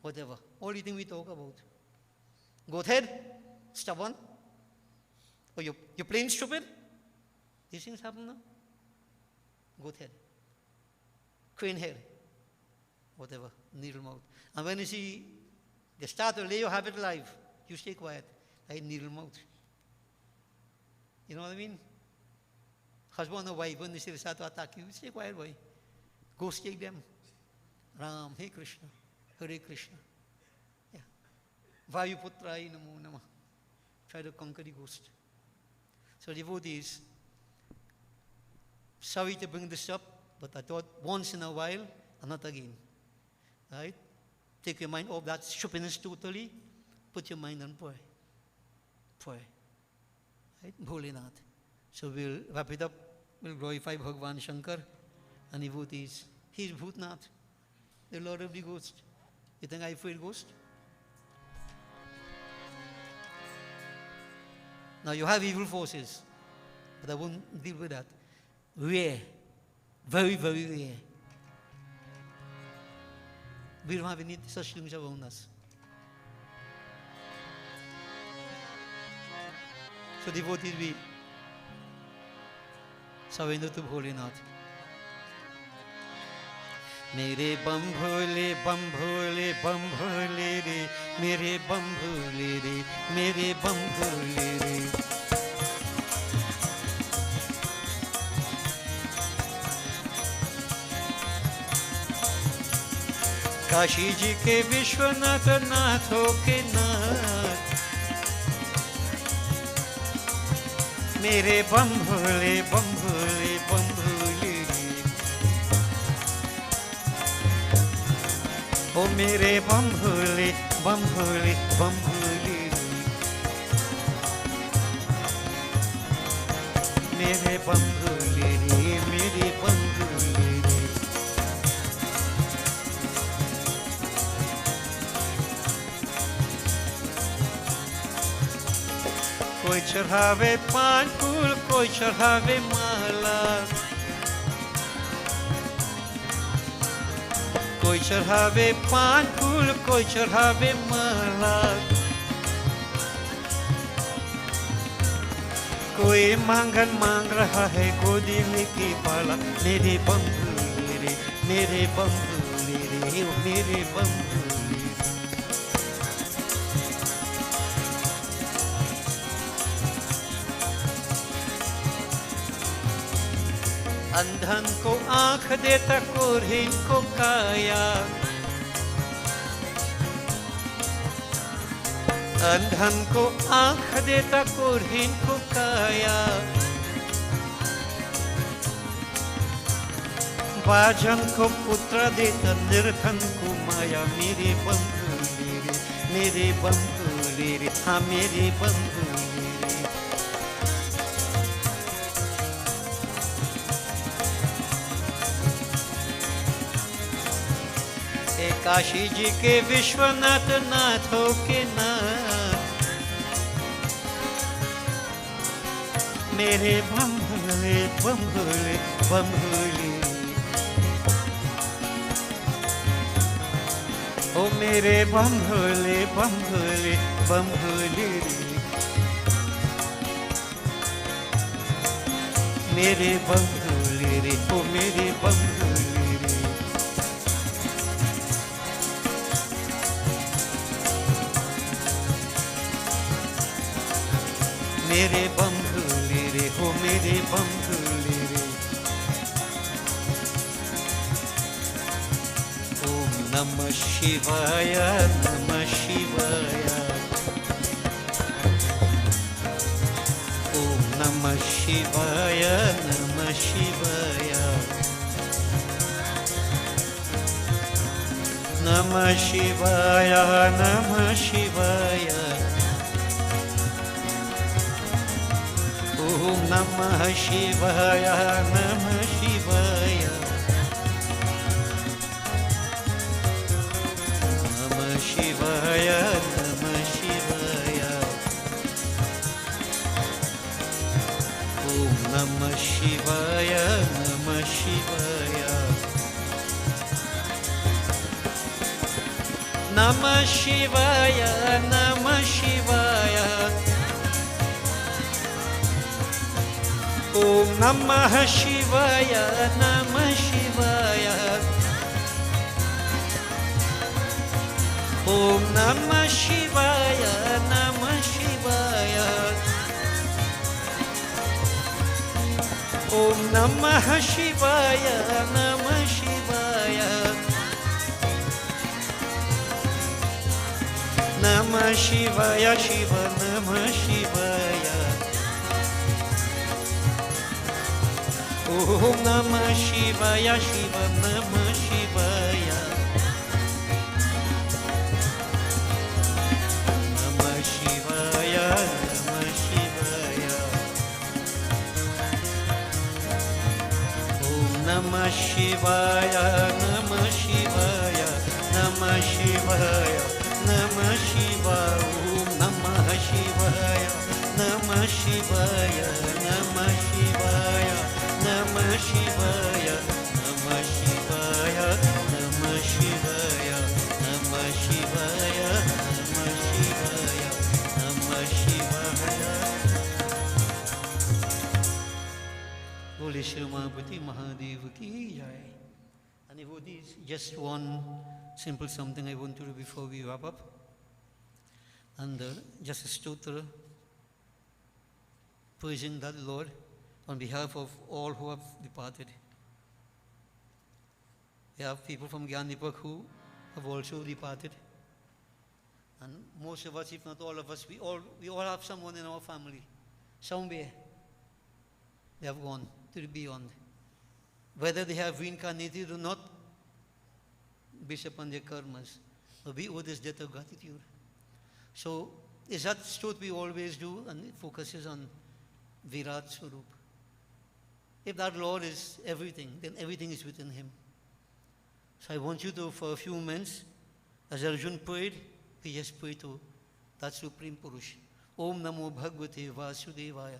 whatever. All the things we talk about. Goat head, stubborn, or you're plain stupid. These things happen now. Goat head, crane head, whatever, needle mouth. And when you see they start to lay your habit live, you stay quiet, like needle mouth. You know what I mean? Husband or wife, when they start to attack you, stay quiet, boy. Go stake them. Ram, Hey Krishna, Hare Krishna. Yeah. Vayuputra Namo Namah. Try to conquer the ghost. So devotees, sorry to bring this up, but I thought once in a while, and not again. Right? Take your mind off that stupidness totally. Put your mind on prayer. Pray. Right? Bholenath. So we'll wrap it up. We'll glorify Bhagavan Shankar and devotees. He is Bhutnath, the Lord of the Ghost. You think I afraid ghost? Now you have evil forces, but I won't deal with that. Rare. Very, very rare. We don't have any such things around us. So devotees, we surrender to Bholenath. मेरे बम भोले रे मेरे बम भोले रे मेरे बम भोले रे काशी जी के विश्वनाथ नाथों के नाथ मेरे बम भोले ओ मेरे बम भोले मेरे बम भोले रे मेरे बम भोले रे कोई चढ़ावे पान फूल कोई चढ़ावे माला कोई चढ़ावे पान फूल कोई चढ़ावे माला कोई मांगन मांग रहा है गोदी में की बाला, मेरे बंधुले रे, मेरे बंधुले रे, ओ मेरे बंधुले। अंधन को आंख देता कोढ़ीन को काया, अंधन को आंख देता कोढ़ीन को काया, बाजन को पुत्र देता निर्धन को माया, मेरे बंधुले रे, मेरे बंधुले रे, हाँ मेरे बंधुले रे। काशी जी के विश्वनाथ नाथों के नाथ, मेरे बंधुले बंधुले बंधुले, ओ मेरे बंधुले बंधुले बंधुले, मेरे बंधुले रे, ओ मेरे बंधुले रे। मेरे बंधुले रे, हो मेरे बंधुले रे। ओम नमः शिवाय, नमः शिवाय, ओम नमः शिवाय, नमः शिवाय, नमः शिवाय, नमः शिवाय, ओम नमः शिवाय, नमः शिवाय, नमः शिवाय, नमः शिवाय, ओम नमः शिवाय, नमः शिवाय, नमः शिवाय, नमः शिवाय, ओम नमः शिवाय, नमः शिवाय, ओम नमः शिवाय, नमः शिवाय, ओम नमः शिवाय, नमः शिवाय, नमः शिवाय, शिव नमः शिवाय, ओम नमः शिवाय, शिव नमः शिवाय, नमः शिवाय, नमः शिवाय, ओम नमः शिवाय, नमः शिवाय, नमः शिवाय, नमः शिवाय, ओम नमः शिवाय, नमः शिवाय, नमः शिवाय, नमः शिवाय, नमः शिवाय, नमः शिवाय, नमः शिवाय, नमः शिवाय, नमः शिवाय। बोले श्री उमापति महादेव की जय। And it is just one simple something I want to do before we wrap up. And just a stotra praising that Lord on behalf of all who have departed. We have people from Gyandipak who have also departed. And most of us, if not all of us, we all have someone in our family. Somewhere they have gone to the beyond. Whether they have reincarnated or not, based upon their karmas, but we owe this debt of gratitude. So, is that what we always do, and it focuses on Virat Swarup. If that Lord is everything, then everything is within Him. So I want you to, for a few moments, as Arjun prayed, we just pray to that Supreme Purush. Om Namo Bhagavate Vasudevaya.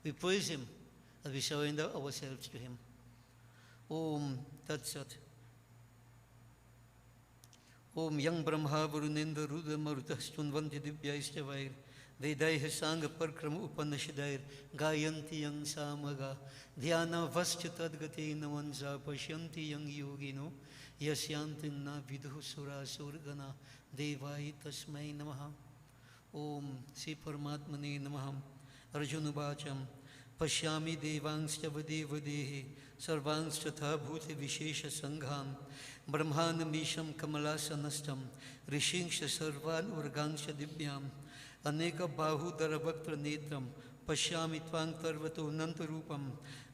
We praise Him as we surrender ourselves to Him. Om Tat Sat. Om Yang Brahma Varunendra Rudra Maruta Stunvanti Divyaistavayir वेदैः साङ्गपरक्रम उपनिषदैर् गायन्ति यं सामगा ध्यानवस्थ तद्गतेन मनसा पश्यन्ति यं योगिनो यस्यान्ति न विदुः सुरासुरगणा देवाय तस्मै नमः। ओम श्री परमात्मने नमः। अर्जुन उवाचं पश्यामि देवांश्च वदेवदेः सर्वांश्च तथा भूतविशेषसङ्घान् ब्रह्माण्डमीशं कमलासनस्थं ऋषींश्च सर्वान् वर्गांश्च दिव्याम् अनेकबाहुधरवक्त्रनेत्रं पश्यामि त्वां सर्वतोऽनन्तरूपं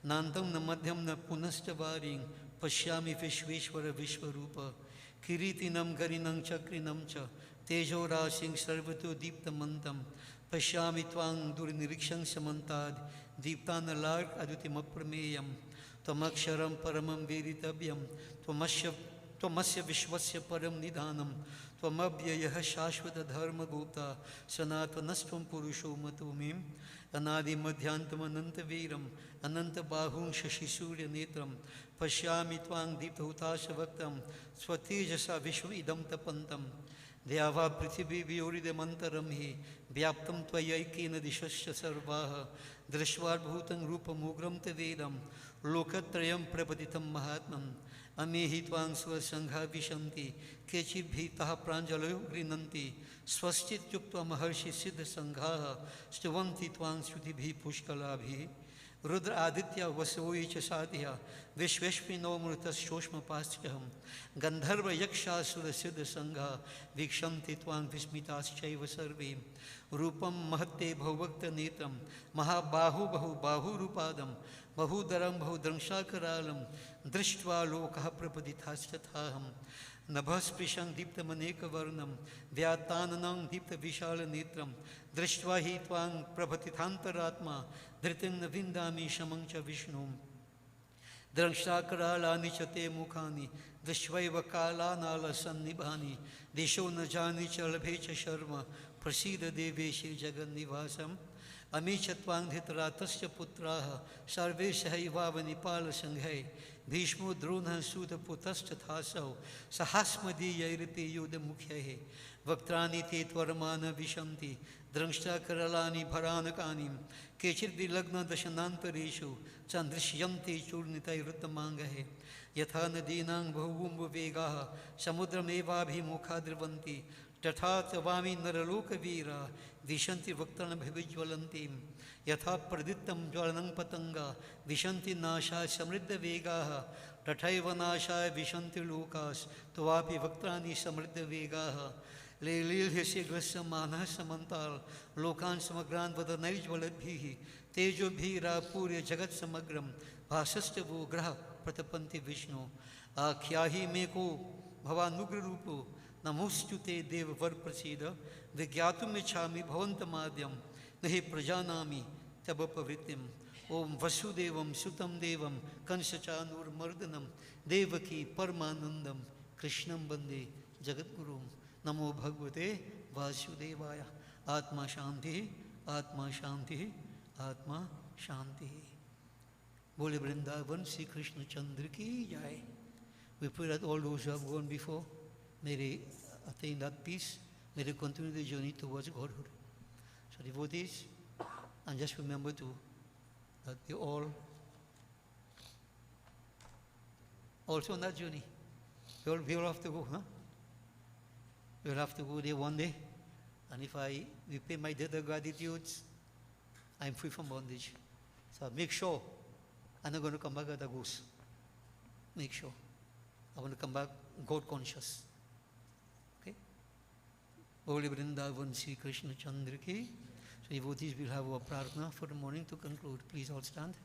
नान्तं न मध्यं न पुनश्च वारिं पश्यामि विश्वेश्वर विश्वरूप किरीटिनं गरिनं चक्रिनं च तेजोराशिं सर्वतो दीप्तमन्तं पश्यामि त्वां दुर्निरीक्षं समन्ताद् दीप्तानलार्क अद्युतिमप्रमेयं त्वमक्षरं परमं वेदितव्यं त्वमस्य विश्वस्य परं निधानं त्वमव्ययः शाश्वतधर्मगोप्ता सनातनस्त्वं पुरुषो मतो मे अनादिमध्यान्तमनन्तवीरम् अनन्तबाहुं शशिसूर्यनेत्रं पश्यामि त्वां दीप्तहुताशवक्त्रं स्वतेजसा विश्वमिदं तपन्तं द्यावा पृथिवीव्योरिदमन्तरं हि व्याप्तं त्वयैकेन दिशश्च सर्वाः दृष्ट्वाद्भुतं रूपमुग्रं तवेदं लोकत्रयं प्रपतितं महात्मन् अमे हि त्वां स्वसङ्घा विशन्ति केचिद्भीताः प्राञ्जलयो गृह्णन्ति स्वस्तित्युक्त्वा महर्षिसिद्धसङ्घाः स्तुवन्ति त्वां स्तुतिभिः पुष्कलाभिः रुद्र आदित्य वसवो ये च साध्या विश्वेश्विनो मृतश्चोष्मपाश्चहं गन्धर्वयक्षासुरसिद्धसङ्घा वीक्षन्ति त्वां विस्मिताश्चैव सर्वे रूपं महत्ते बहुभक्तनेत्रं महाबाहु बहुबाहुरूपादं बहुधरं बहुदंशाकरालं दृष्ट्वा लोकः प्रपदितास्तथाहं नभस्पृशं दीप्तमनेकवर्णं व्याताननं दीप्तविशालनेत्रं दृष्ट्वा हि त्वां प्रभतितान्तरात्मा धृतिं न विन्दामि शमं च विष्णुं दंशाकरालानि च ते मुखानि दृष्ट्वैव कालानालसन्निभानि दिशो न जानि च लभे च शर्म प्रसीद देवेशे जगन्निवासम् अमी च त्वां धृतराष्ट्रस्य पुत्राः सर्वे सहैवावनिपालसङ्घै भीष्मो द्रोणः सूतपुत्रस्तथासौ सहास्मदीयैरपि योधमुख्यैः वक्त्राणि ते त्वरमाण विशन्ति द्रंष्टाकरालानि भरानकानि केचिद्विलग्नदशनान्तरेषु च दृश्यन्ते चूर्णितैरुत्तमाङ्गैः यथा नदीनां बहुबुम्बवेगाः समुद्रमेवाभिमुखा द्रवन्ति तथा च वामी नरलोकवीरा विशन्ति वक्त्राणभिज्वलन्ति यथा प्रदीप्तं ज्वलनं पतङ्गा विशन्ति नाशाय समृद्धवेगाः तथैव नाशाय विशन्ति लोकास्त्वापि वक्त्राणि समृद्धवेगाः लील्यशीघ्रस्यमानः समन्ताल् लोकान् समग्रान् वदनैर्ज्वलद्भिः तेजोभिरापूर्य जगत्समग्रं भासस्तवो ग्रहः प्रतपन्ति विष्णु आख्याहि मे को भवानुग्ररूपो नमोऽस्तु ते देववर प्रसीद विज्ञातुमिच्छामि भवन्तमाद्यं न हि प्रजानामि तव प्रवृत्तिम् ओम वसुदेवं सुतं देवं कंसचानूरमर्दनं देवकी परमानन्दं कृष्णं वन्दे जगद्गुरुं नमो भगवते वासुदेवाय। आत्मा शांति, आत्मा शांति, आत्मा शांति। बोले वृंदावन श्री कृष्ण चंद्र की जय। We pray that all those who have gone before, may they attain that peace, may they continue the journey towards Godhood. So devotees, and just remember too, that we all also on that journey. We all have to go, huh? We'll have to go there one day, and if we pay my debt of gratitudes, I'm free from bondage. So make sure I'm not going to come back as a ghost. Make sure. I want to come back God conscious. Okay? Holy Vrindavan Sri Krishna Chandra ki. So devotees will have a prarthana for the morning to conclude. Please all stand.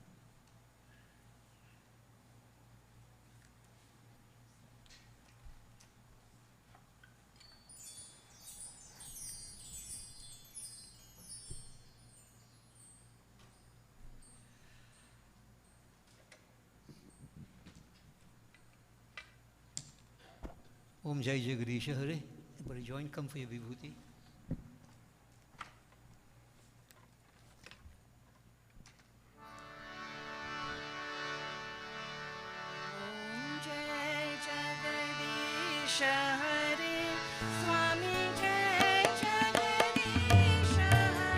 Om Jai Jagadish Hare. Everybody join, come for your vibhuti. Om Jai Jagadish Hare. Swami Jai Jagadish Hare.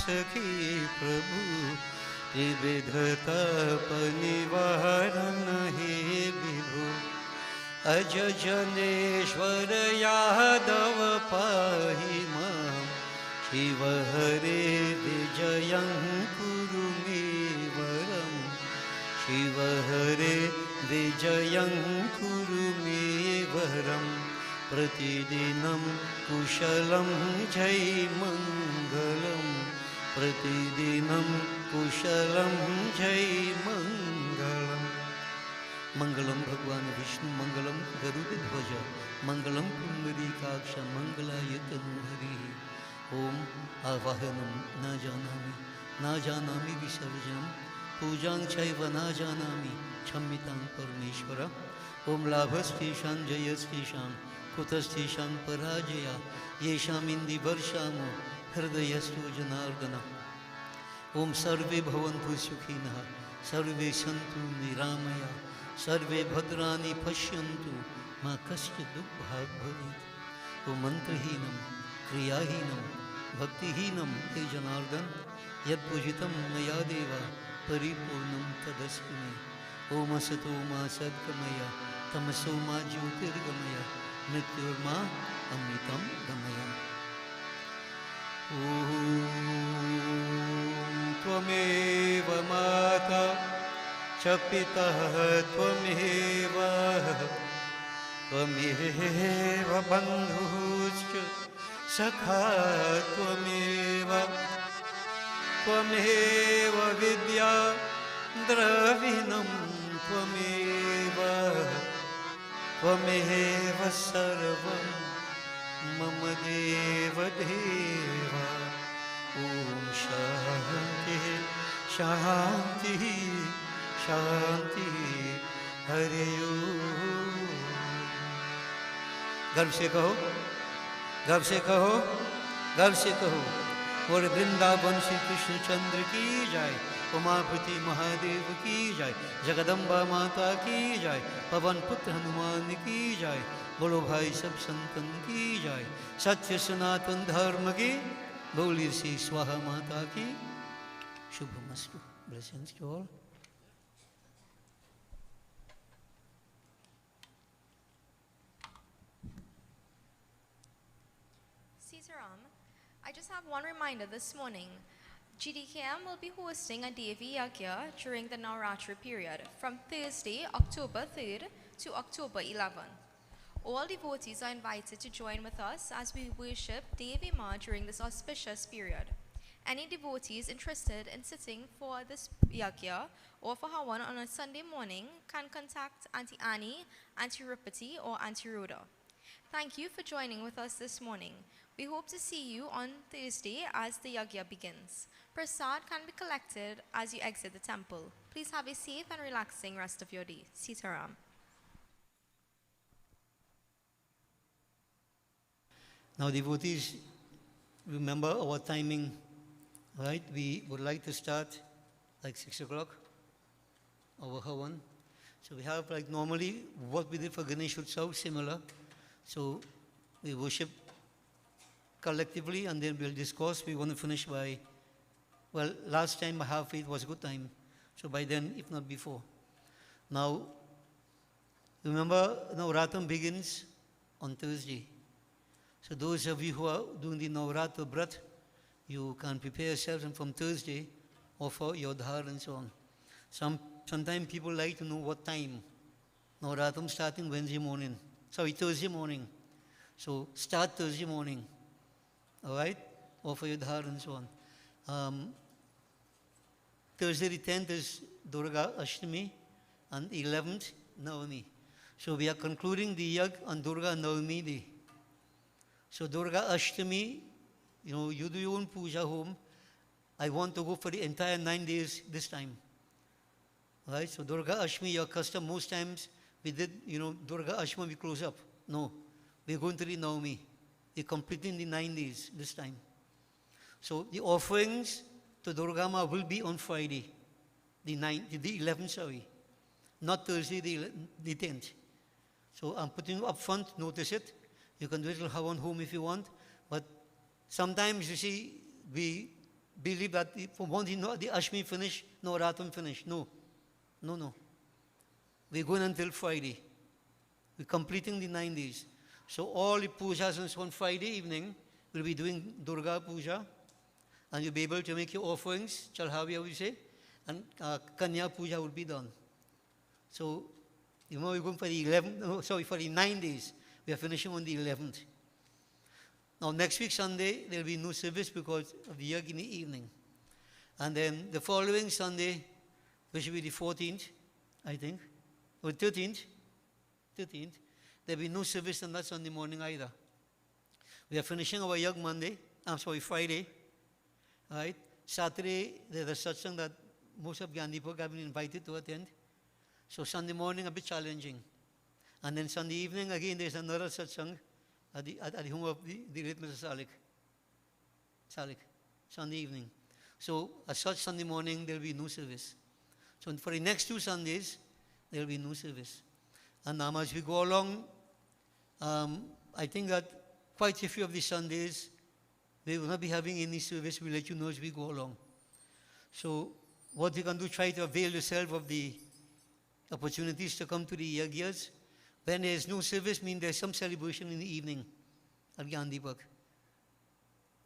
सखी प्रभु त्रिविध तप निवारण हे विभु अज जनेश्वर यादव पाहि मां शिव हरे विजयं कुरु मे वरम् शिव हरे विजयं कुरु मे वरम् प्रतिदिनं कुशलं जय मङ्गलं प्रतिदिनं कुशलं जय मङ्गलम् मंगलम भगवान विष्णु मंगलम गरुड़ध्वज मंगलम पुंडरीकाक्ष मंगलाय तनूहरि ओम आवाहनम न जानामि विसर्जनम पूजां चैव न जानामि क्षम्यतां परमेश्वर ओम लाभस्तेषां जयस्तेषां कुतस्तेषां पराजया येषामिन्दि वर्षामो हृदयस्तु जनार्दन ओम सर्वे भवन्तु सुखिनः सर्वे सन्तु निरामया सर्वे भद्राणि पश्यन्तु मा कश्चित् दुःखभाग् भवेत् ओ मन्त्रहीनं क्रियाहीनं भक्तिहीनं हे जनार्दन यत्पूजितं मया देव परिपूर्णं तदस्तु मे ओम असतो मा सद्गमय तमसो मा ज्योतिर्गमय मृत्युर्मा अमृतं गमय ॐ त्वमेव माता च पितः त्वमेव त्वमेव बन्धुश्च सखा त्वमेव त्वमेव विद्या द्रविणं त्वमेव त्वमेव सर्वं मम देवदेव ॐ शान्तिः शान्तिः शांति हरे गर्व से कहो गर्व से कहो गर्व से कहो और वृंदावन श्री कृष्ण चंद्र की जाय उमापति महादेव की जाय जगदम्बा माता की जाय पवन पुत्र हनुमान की जाय बोलो भाई सब संतन की जाय सत्य सनातन धर्म की बोली सी स्वाहा माता की शुभमस्तु blessings to all I just have one reminder this morning. GDKM will be hosting a Devi Yagya during the Navratri period from Thursday, October 3rd to October 11th. All devotees are invited to join with us as we worship Devi Ma during this auspicious period. Any devotees interested in sitting for this Yagya or for Hawan on a Sunday morning can contact Auntie Annie, Auntie Rupati or Auntie Rhoda. Thank you for joining with us this morning. We hope to see you on Thursday as the Yagya begins. Prasad can be collected as you exit the temple. Please have a safe and relaxing rest of your day. Sitaram. Now devotees, remember our timing, right? We would like to start like 6 o'clock, our Havan. So we have like normally what we did for Ganesh Utsav, similar. So we worship collectively and then we'll discuss. We want to finish by, well, last time half it was a good time. So by then, if not before. Now, remember, Navratam begins on Thursday. So those of you who are doing the Navrata Brat, you can prepare yourselves and from Thursday offer your dhar and so on. Sometimes people like to know what time. Navratam starting Thursday morning. So start Thursday morning. All right? Offer your dhar and so on. Thursday the 10th is Durga Ashtami and 11th Navami. So we are concluding the Yag on Durga Navami day. So Durga Ashtami, you do your own puja home. I want to go for the entire 9 days this time. All right? So Durga Ashtami, your custom, most times we did, Durga Ashtami we close up. No, we're going to the Navami. We're completing the 9 days this time. So the offerings to Durga Ma will be on Friday, the 11th, sorry. Not Thursday, the 10th. So I'm putting you up front, notice it. You can do it at home if you want. But sometimes, you see, we believe that for one thing, the Ashmi finish, no Ratam finish. No. No, no. We're going until Friday. We're completing the 9 days. So all the pujas and so on Friday evening, we'll be doing Durga Puja. And you'll be able to make your offerings, Chalhavya we say, and Kanya Puja will be done. So, you know, we're going for the 11th, for the 9 days. We are finishing on the 11th. Now, next week, Sunday, there will be no service because of the yag in the evening. And then the following Sunday, which will be the 14th, I think, or 13th, there will be no service on that Sunday morning either. We are finishing our yag Friday. Right? Saturday, there's a satsang that most of Gandhipur have been invited to attend. So Sunday morning, a bit challenging. And then Sunday evening, again, there's another satsang at the home of the late Mr. Salik, Sunday evening. So as such, Sunday morning, there will be no service. So for the next 2 Sundays, there will be no service. And as we go along, I think that quite a few of the Sundays, we will not be having any service. We'll let you know as we go along. So what you can do, try to avail yourself of the opportunities to come to the yagyas. When there is no service, means there's some celebration in the evening at Gandhipur.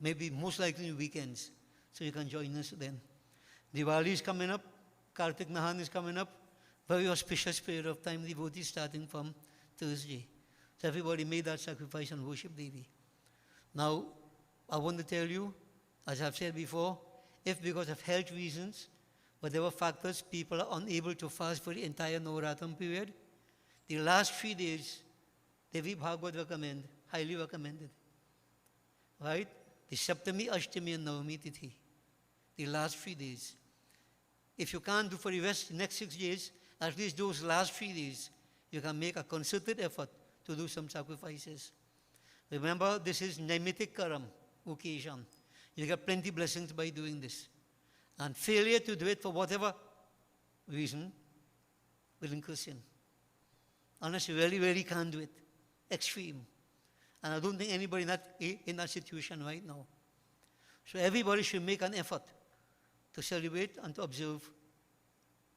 Maybe most likely weekends. So you can join us then. Diwali is coming up. Kartik Nahan is coming up. Very auspicious period of time. The devotees starting from Thursday. So everybody made that sacrifice and worship Devi. Now, I want to tell you, as I've said before, if because of health reasons, whatever factors, people are unable to fast for the entire Navaratam period, the last 3 days, Devi Bhagavad recommend, highly recommended. Right? The Saptami, Ashtami and Navami Tithi. The last 3 days. If you can't do for the rest, the next 6 days, at least those last 3 days, you can make a concerted effort to do some sacrifices. Remember, this is Naimitic Karam occasion. You get plenty blessings by doing this. And failure to do it for whatever reason will incur sin. Unless you really, really can't do it. Extreme. And I don't think anybody in that situation right now. So everybody should make an effort to celebrate and to observe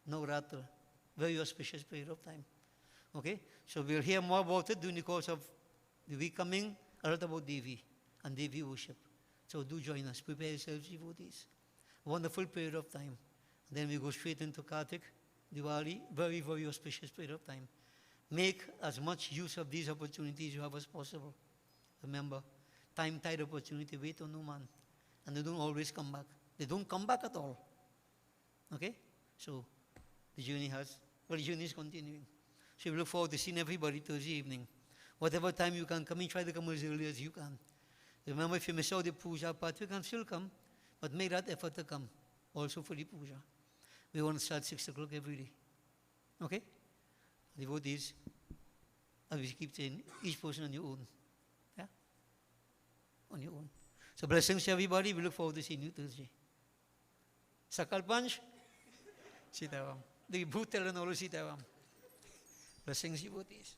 Navratra. Very auspicious period of time. Okay? So we'll hear more about it during the course of the week coming, a lot about Devi and Devi worship. So do join us. Prepare yourselves, devotees. Wonderful period of time. And then we go straight into Kartik, Diwali. Very, very auspicious period of time. Make as much use of these opportunities you have as possible. Remember, time-tied opportunity, wait on no man. And they don't always come back. They don't come back at all. Okay? So the journey is continuing. So we look forward to seeing everybody Thursday evening. Whatever time you can come in, try to come as early as you can. Remember, if you miss out the puja part, you can still come, but make that effort to come also for the puja. We want to start 6 o'clock every day. Okay? Devotees, as we keep saying, each person on your own. Yeah? On your own. So blessings to everybody. We look forward to seeing you Thursday. Sakal Panch, Sitaram. The Bhutelanolo Sitaram. Blessings, devotees.